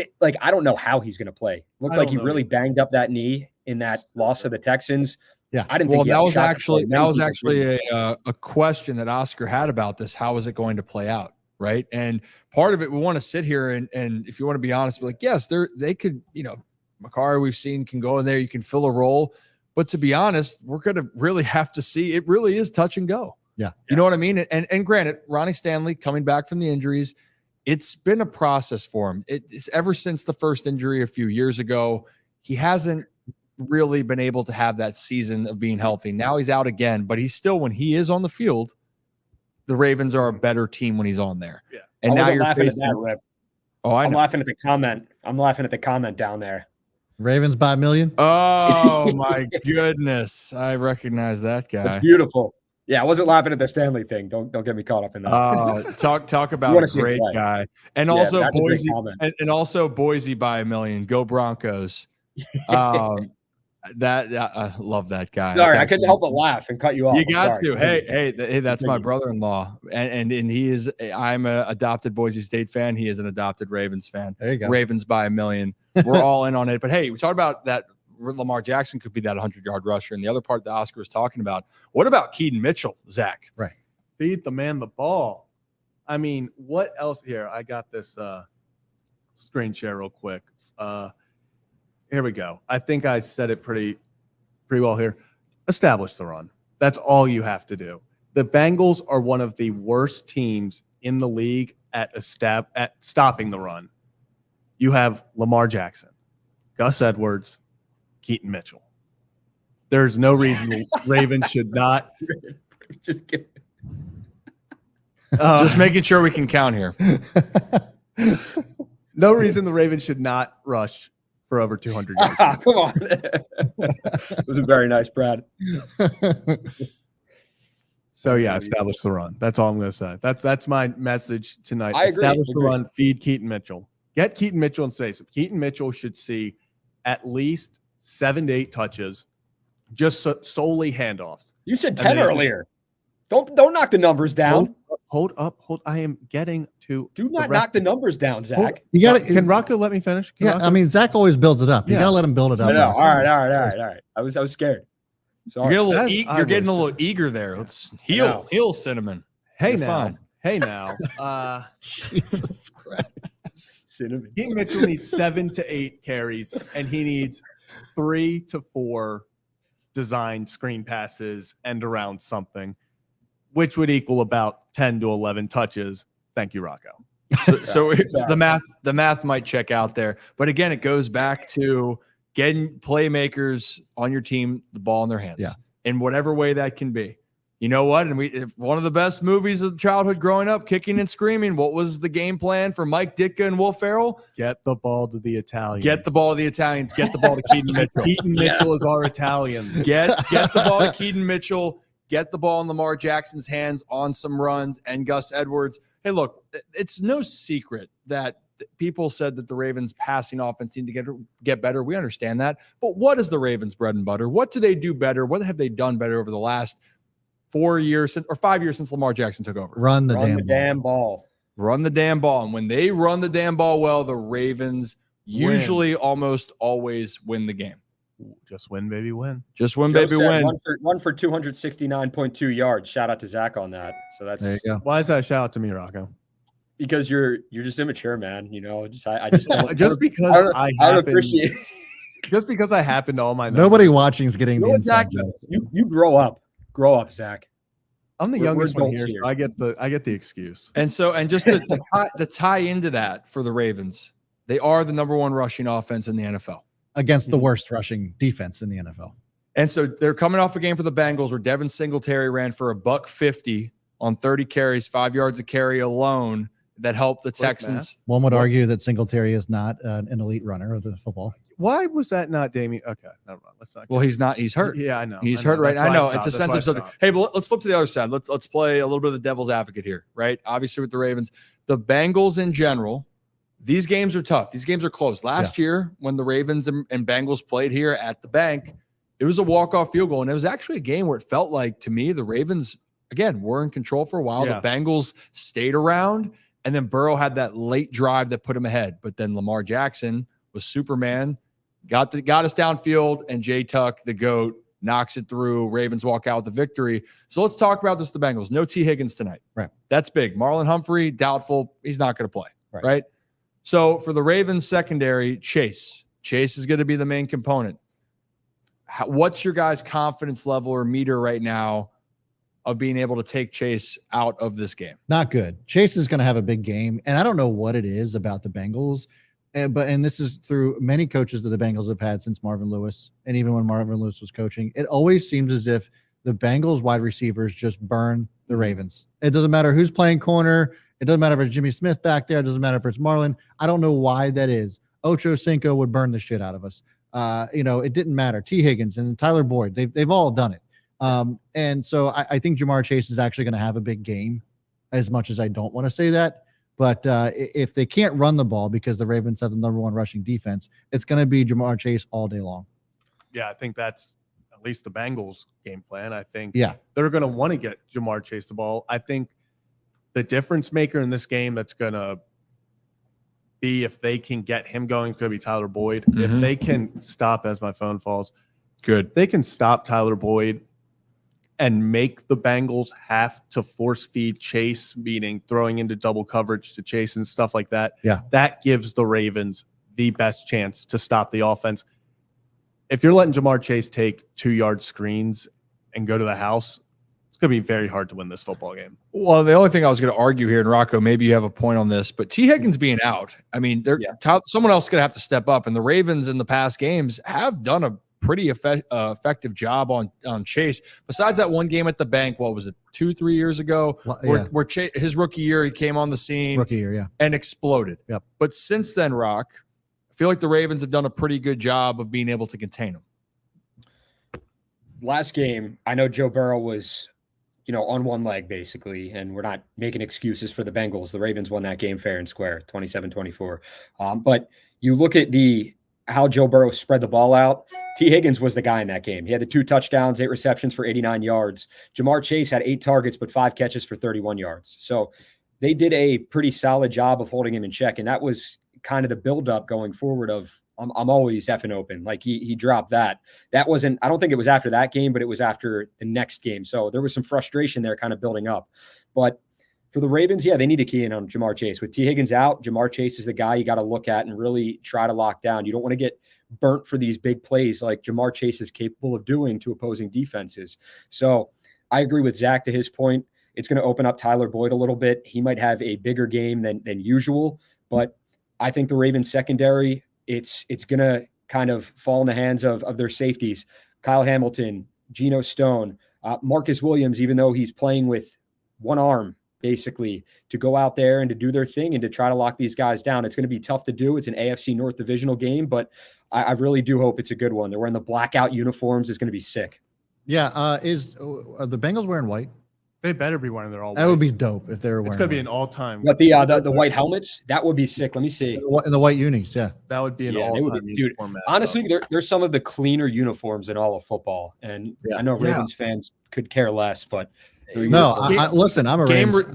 don't know how he's going to play. Looked like he really banged up that knee in that loss to the Texans. Yeah, I didn't. Well, think that was actually a question that Oscar had about this. How is it going to play out? Right. And part of it, we want to sit here and if you want to be honest, be like, yes, they could, Makari we've seen can go in there. You can fill a role. But to be honest, we're going to really have to see. It really is touch and go. Yeah. You know what I mean? And granted, Ronnie Stanley coming back from the injuries, it's been a process for him. It's ever since the first injury a few years ago, he hasn't really been able to have that season of being healthy. Now he's out again, but he's still, when he is on the field, the Ravens are a better team when he's on there. Yeah. And now you're laughing facing at that, Rip. Oh, I'm laughing at the comment. I'm laughing at the comment down there. Ravens by $1 million. Oh my goodness. I recognize that guy. That's beautiful. Yeah, I wasn't laughing at the Stanley thing. Don't get me caught up in that. Talk about a great guy. And also Boise and also Boise by $1 million. Go Broncos. I love that guy. Sorry, I couldn't help but laugh and cut you off. You got to. Hey, that's my brother-in-law, and he is. I'm an adopted Boise State fan. He is an adopted Ravens fan. There you go. Ravens by $1 million. We're all in on it. But hey, we talked about that. Lamar Jackson could be that 100-yard rusher, and the other part that Oscar was talking about. What about Keaton Mitchell, Zach? Right. Feed the man the ball. I mean, what else? Here, I got this screen share real quick. Here we go. I think I said it pretty well here. Establish the run. That's all you have to do. The Bengals are one of the worst teams in the league at stopping the run. You have Lamar Jackson. Gus Edwards, Keaton Mitchell. There's no reason the Ravens should not. Just making sure we can count here. No reason the Ravens should not rush for over 200 yards. Come on. It was very nice, Brad. So, yeah, establish the run. That's all I'm going to say. That's my message tonight. I agree. Establish the run, feed Keaton Mitchell. Get Keaton Mitchell in space. Keaton Mitchell should see at least 7 to 8 touches, just solely handoffs. You said 10 earlier. Don't knock the numbers down. Hold up. I am getting to. Do not knock the numbers down, Zach. You got Can Rocco let me finish? I mean, Zach always builds it up. You got to let him build it up. No. All right. I was scared. Sorry. You're getting a little eager there. Let's heal Cinnamon. Hey now. Jesus Christ. Cinnamon. Keaton Mitchell needs 7 to 8 carries, and he needs 3 to 4 designed screen passes and around something, which would equal about 10 to 11 touches. Thank you, Rocco. So the math might check out there, but again, it goes back to getting playmakers on your team the ball in their hands, in whatever way that can be. You know what? And if one of the best movies of childhood growing up, Kicking and Screaming, what was the game plan for Mike Ditka and Will Ferrell? Get the ball to the Italians. Get the ball to the Italians. Get the ball to Keaton Mitchell. Keaton Mitchell is our Italians. Get the ball to Keaton Mitchell. Get the ball in Lamar Jackson's hands on some runs and Gus Edwards. Hey, look, it's no secret that people said that the Ravens passing offense need to get better. We understand that. But what is the Ravens' bread and butter? What do they do better? What have they done better over the last 4 years or 5 years since Lamar Jackson took over? Run the damn ball. Run the damn ball. And when they run the damn ball well, the Ravens usually almost always win the game. Just win, baby, win. Just win, baby, win. One for 269.2 yards. Shout out to Zach on that. So that's there you go. Why is that a shout out to me, Rocco? Because you're just immature, man. You know, I just just because I happen to all my numbers. Nobody watching is getting the Zach, you grow up. Grow up, Zach. I'm the youngest one here, so I get the excuse. And just to tie into that for the Ravens, they are the number 1 rushing offense in the NFL. Against the worst rushing defense in the NFL. And so they're coming off a game for the Bengals where Devin Singletary ran for $150 on 30 carries, 5 yards a carry alone. That helped the Texans. One would argue that Singletary is not an elite runner of the football. Why was that not Damien? Okay, never mind. Let's not. Well, he's not. He's hurt. Yeah, I know. He's hurt right now. I know. It's a sensitive subject. Hey, but let's flip to the other side. Let's play a little bit of the devil's advocate here, right? Obviously, with the Ravens, the Bengals in general, these games are tough. These games are close. Last year, when the Ravens and Bengals played here at the bank, it was a walk-off field goal, and it was actually a game where it felt like, to me, the Ravens, again, were in control for a while. The Bengals stayed around. And then Burrow had that late drive that put him ahead. But then Lamar Jackson was Superman, got us downfield, and Jay Tuck, the GOAT, knocks it through. Ravens walk out with the victory. So let's talk about this, the Bengals. No T. Higgins tonight. Right. That's big. Marlon Humphrey, doubtful. He's not going to play. Right. So for the Ravens secondary, Chase is going to be the main component. What's your guys' confidence level or meter right now of being able to take Chase out of this game? Not good. Chase is going to have a big game, and I don't know what it is about the Bengals, and this is through many coaches that the Bengals have had since Marvin Lewis, and even when Marvin Lewis was coaching, it always seems as if the Bengals wide receivers just burn the Ravens. It doesn't matter who's playing corner. It doesn't matter if it's Jimmy Smith back there. It doesn't matter if it's Marlon. I don't know why that is. Ocho Cinco would burn the shit out of us. It didn't matter. T. Higgins and Tyler Boyd, they've all done it. And so I think Jamarr Chase is actually going to have a big game, as much as I don't want to say that. But if they can't run the ball because the Ravens have the number 1 rushing defense, it's going to be Jamarr Chase all day long. Yeah, I think that's at least the Bengals' game plan. I think they're going to want to get Jamarr Chase the ball. I think the difference maker in this game that's going to be, if they can get him going, it's going to be Tyler Boyd. Mm-hmm. If they can stop, as my phone falls, they can stop Tyler Boyd and make the Bengals have to force feed Chase, meaning throwing into double coverage to Chase and stuff like that. Yeah. That gives the Ravens the best chance to stop the offense. If you're letting Jamarr Chase take 2-yard screens and go to the house, It's going to be very hard to win this football game. Well, the only thing I was going to argue here, and Rocco, maybe you have a point on this, but T. Higgins being out, I mean, someone else is going to have to step up. And the Ravens in the past games have done a pretty effective job on Chase. Besides that one game at the bank, what was it, 2-3 years ago, where his rookie year, he came on the scene and exploded. Yep. But since then, Rock, I feel like the Ravens have done a pretty good job of being able to contain him. Last game, I know Joe Burrow was on one leg basically, and we're not making excuses for the Bengals. The Ravens won that game fair and square, 27-24. But you look at how Joe Burrow spread the ball out. T. Higgins was the guy in that game. He had the 2 touchdowns, 8 receptions for 89 yards. Jamarr Chase had 8 targets, but 5 catches for 31 yards. So they did a pretty solid job of holding him in check. And that was kind of the buildup going forward of, I'm always effing open. Like he dropped that. That wasn't, I don't think it was after that game, but it was after the next game. So there was some frustration there kind of building up. But for the Ravens, they need to key in on Jamarr Chase. With T. Higgins out, Jamarr Chase is the guy you got to look at and really try to lock down. You don't want to get burnt for these big plays like Jamarr Chase is capable of doing to opposing defenses. So I agree with Zach to his point. It's going to open up Tyler Boyd a little bit. He might have a bigger game than usual, but I think the Ravens secondary, it's going to kind of fall in the hands of their safeties. Kyle Hamilton, Geno Stone, Marcus Williams, even though he's playing with one arm, basically, to go out there and to do their thing and to try to lock these guys down. It's going to be tough to do. It's an AFC North divisional game, but I really do hope it's a good one. They're wearing the blackout uniforms. It's going to be sick. Yeah. Are the Bengals wearing white? They better be wearing their all white. That would be dope if they were wearing It's going to be an all-time. But the white helmets, that would be sick. Let me see. The white unis, yeah. That would be an all-time uniform. Honestly, there's some of the cleaner uniforms in all of football. And I know Ravens fans could care less, but no, listen, I'm a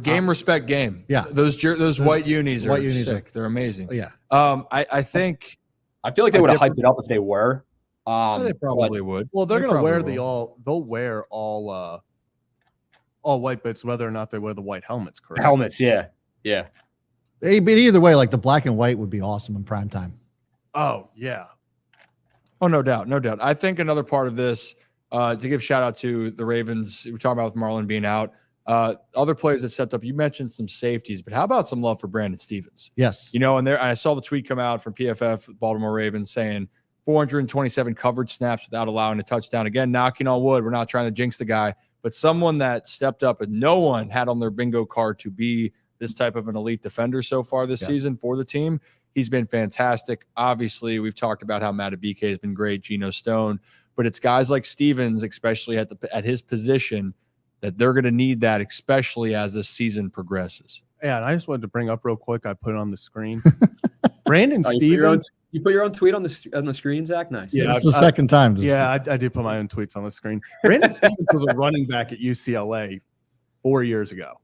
game respect game. Yeah. Those white unis are sick. They're amazing. Yeah. I feel like they would have hyped it up if they were. They probably would. Well, they're going to wear they'll wear all white bits, whether or not they wear the white helmets, correct? Helmets, yeah. But either way, like the black and white would be awesome in prime time. Oh, yeah. Oh, no doubt. I think another part of this, to give shout out to the Ravens, we're talking about with Marlon being out, other players that stepped up. You mentioned some safeties, but how about some love for Brandon Stevens? Yes. And I saw the tweet come out from PFF, Baltimore Ravens, saying 427 covered snaps without allowing a touchdown. Again, knocking on wood. We're not trying to jinx the guy, but someone that stepped up and no one had on their bingo card to be this type of an elite defender so far this season for the team. He's been fantastic. Obviously, we've talked about how Madubuike has been great, Geno Stone, but it's guys like Stevens, especially at his position, that they're going to need that, especially as this season progresses. Yeah, and I just wanted to bring up real quick. I put it on the screen. Brandon Stevens. You put your own tweet on the screen, Zach? Nice. Yeah, it's the second time. I did put my own tweets on the screen. Brandon Stevens was a running back at UCLA 4 years ago,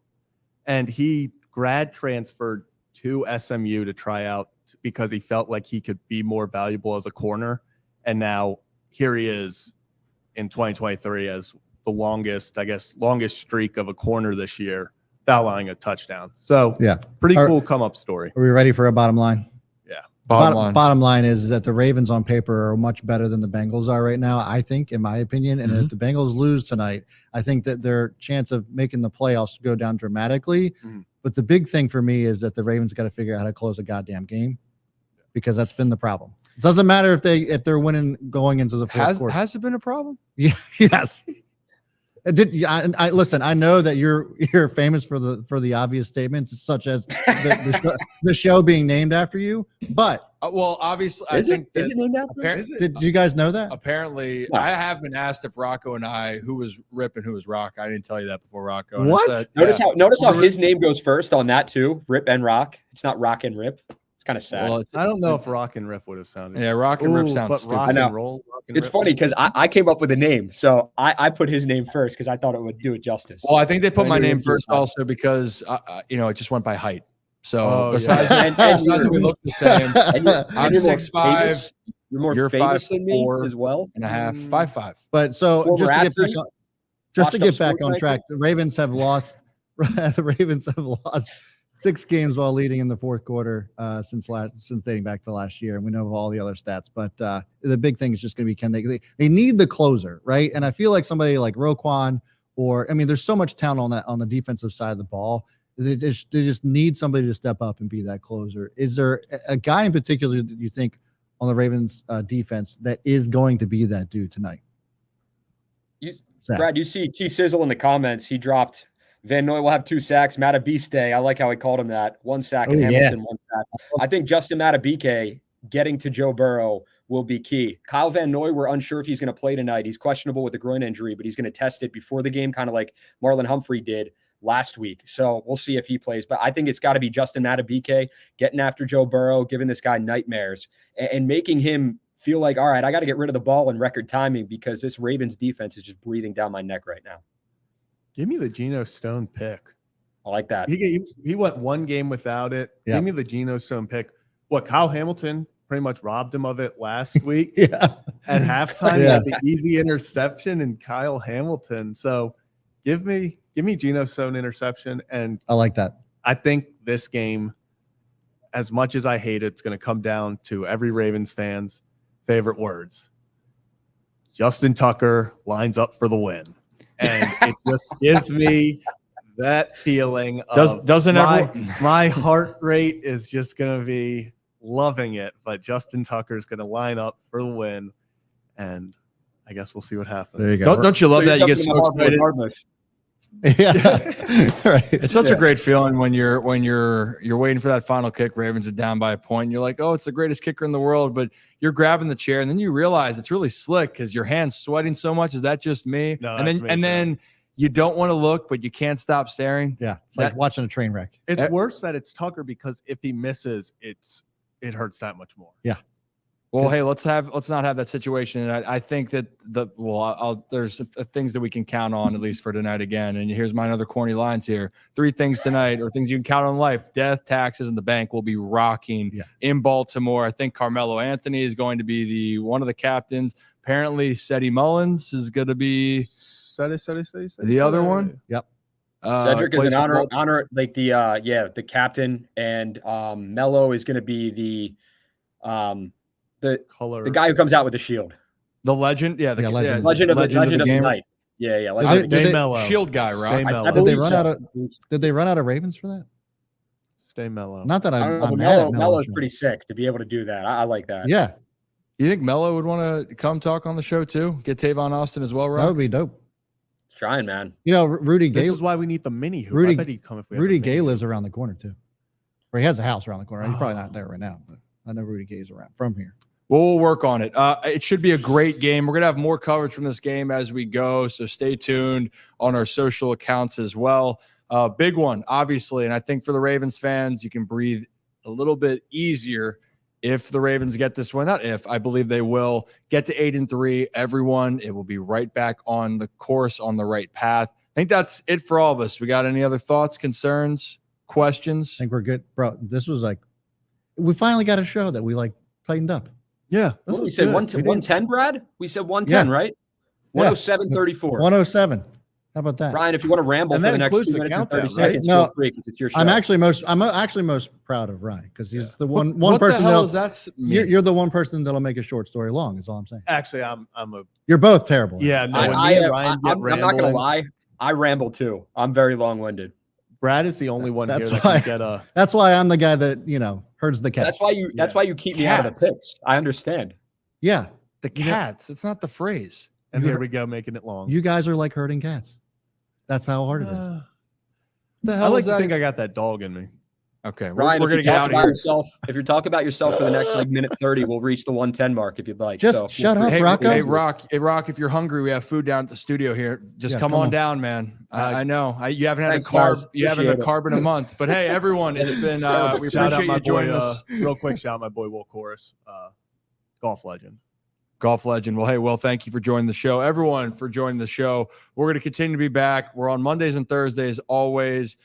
and he grad transferred to SMU to try out because he felt like he could be more valuable as a corner, and now here he is in 2023 as the longest streak of a corner this year without allowing a touchdown. So pretty cool come up story. Are we ready for a bottom line? Yeah. Bottom line is that the Ravens on paper are much better than the Bengals are right now, I think, in my opinion. And if the Bengals lose tonight, I think that their chance of making the playoffs go down dramatically. But the big thing for me is that the Ravens got to figure out how to close a goddamn game, because that's been the problem. It doesn't matter if they're winning going into the fourth quarter. Has it been a problem? Yeah. Yes. Listen, I know that you're famous for the obvious statements, such as the show being named after you. But well, obviously, is it named after? Did you guys know that? Apparently, I have been asked if Rocco and I, who was Rip and who was Rock. I didn't tell you that before, Rocco. What? Notice how his name goes first on that too. Rip and Rock. It's not Rock and Rip. Kind of sad. Well, I don't know if Rock and Rip would have sounded. Yeah, Rock and Rip sounds stupid. Rock and roll. It's funny because I came up with a name, so I put his name first because I thought it would do it justice. Well, I think they put my name first also because it just went by height. So besides that, we look the same. I'm 6'5". You're famous than me as well. And a half, 5'5". But so just to get back on track, the Ravens have lost. The Ravens have lost 6 games while leading in the fourth quarter since dating back to last year. And we know of all the other stats, but the big thing is just going to be, they need the closer, right? And I feel like somebody like Roquan or, I mean, there's so much talent on the defensive side of the ball. They just need somebody to step up and be that closer. Is there a guy in particular that you think on the Ravens defense that is going to be that dude tonight? Brad, you see T Sizzle in the comments. He dropped Van Noy will have 2 sacks. Matabiste, I like how he called him that. 1 sack and Hamilton, 1 sack. I think Justin Matabike getting to Joe Burrow will be key. Kyle Van Noy, we're unsure if he's going to play tonight. He's questionable with a groin injury, but he's going to test it before the game, kind of like Marlon Humphrey did last week. So we'll see if he plays. But I think it's got to be Justin Matabike getting after Joe Burrow, giving this guy nightmares, and making him feel like, all right, I got to get rid of the ball in record timing because this Ravens defense is just breathing down my neck right now. Give me the Geno Stone pick. I like that. He went 1 game without it. Yeah. Give me the Geno Stone pick. What, Kyle Hamilton pretty much robbed him of it last week. Yeah. At halftime, he had the easy interception and Kyle Hamilton. So give me Geno Stone interception. And I like that. I think this game, as much as I hate it, it's going to come down to every Ravens fan's favorite words. Justin Tucker lines up for the win. And it just gives me that feeling of my heart rate is just going to be loving it. But Justin Tucker is going to line up for the win. And I guess we'll see what happens. There you go. Don't you love that? You get so excited. Yeah. Right. It's such a great feeling when you're waiting for that final kick. Ravens are down by a point. And you're like, oh, it's the greatest kicker in the world. But you're grabbing the chair, and then you realize it's really slick because your hand's sweating so much. Is that just me? No, and then you don't want to look, but you can't stop staring. Yeah, it's like watching a train wreck. It's worse that it's Tucker because if he misses, it hurts that much more. Yeah. Well, hey, let's not have that situation. And I think that there's things that we can count on at least for tonight again. And here's my other corny lines here: 3 things tonight, or things you can count on in life: death, taxes, and the bank will be rocking in Baltimore. I think Carmelo Anthony is going to be one of the captains. Apparently, Cedric Mullins is going to be the other one. Yep. Cedric is an honor, like the captain, and Melo is going to be the guy who comes out with the shield, the legend, legend of the night. Mello. Shield guy, right? Did they run out of Ravens for that? Stay mellow. Not that I'm mad at Mello is pretty sick to be able to do that. I like that. Yeah. You think Mello would want to come talk on the show too? Get Tavon Austin as well, right? That would be dope. Trying, man. You know, Rudy Gay. This is why we need the mini hoop. I bet he'd come if we Rudy Gay lives around the corner too. Or he has a house around the corner. He's probably not there right now, but I know Rudy Gay's around from here. We'll work on it. It should be a great game. We're going to have more coverage from this game as we go, so stay tuned on our social accounts as well. Big one, obviously, and I think for the Ravens fans, you can breathe a little bit easier if the Ravens get this win. Not if, I believe they will get to 8-3. Everyone, it will be right back on the course, on the right path. I think that's it for all of us. We got any other thoughts, concerns, questions? I think we're good, bro. This was we finally got a show that we tightened up. Yeah. What we said 110, Brad? We said 110, right? 107.34. 107. How about that? Ryan, if you want to ramble for the next 2 minutes and 30 seconds, feel free because it's your show. I'm actually most proud of Ryan because he's the one what person the hell that's you're the one person that'll make a short story long, is all I'm saying. Actually, you're both terrible. Yeah, no, I'm not gonna lie. I ramble too. I'm very long-winded. Brad is the only one here that can get a. That's why I'm the guy that herds the cats. That's why you keep me out of the picks. I understand. Yeah, the cats. It's not the phrase. And here we go, making it long. You guys are like herding cats. That's how hard it is. The hell I like to think I got that dog in me. Okay, Ryan, we're gonna get out of here. If you're talking about yourself for the next minute 30, we'll reach the 110 mark if you'd like. Shut up, Rocco. Hey, Rock. If you're hungry, we have food down at the studio here. Just come on down, man. I know you haven't had a carb. You haven't had a carb in a month. But hey, everyone, it's been. We appreciate you joining us. Real quick, shout out my boy Will Chorus, golf legend. Well, hey, Will, thank you for joining the show. Everyone for joining the show. We're going to continue to be back. We're on Mondays and Thursdays always.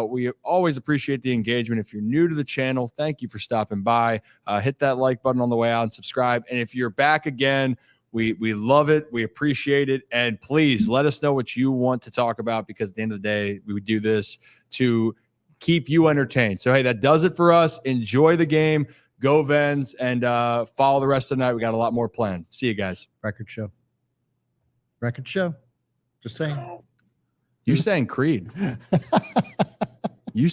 We always appreciate the engagement. If you're new to the channel, thank you for stopping by. Hit that like button on the way out and subscribe. And if you're back again, we love it. We appreciate it. And please let us know what you want to talk about, because at the end of the day, we would do this to keep you entertained. So, hey, that does it for us. Enjoy the game. Go Vens, and follow the rest of the night. We got a lot more planned. See you guys. Record show. Just saying. You sang Creed.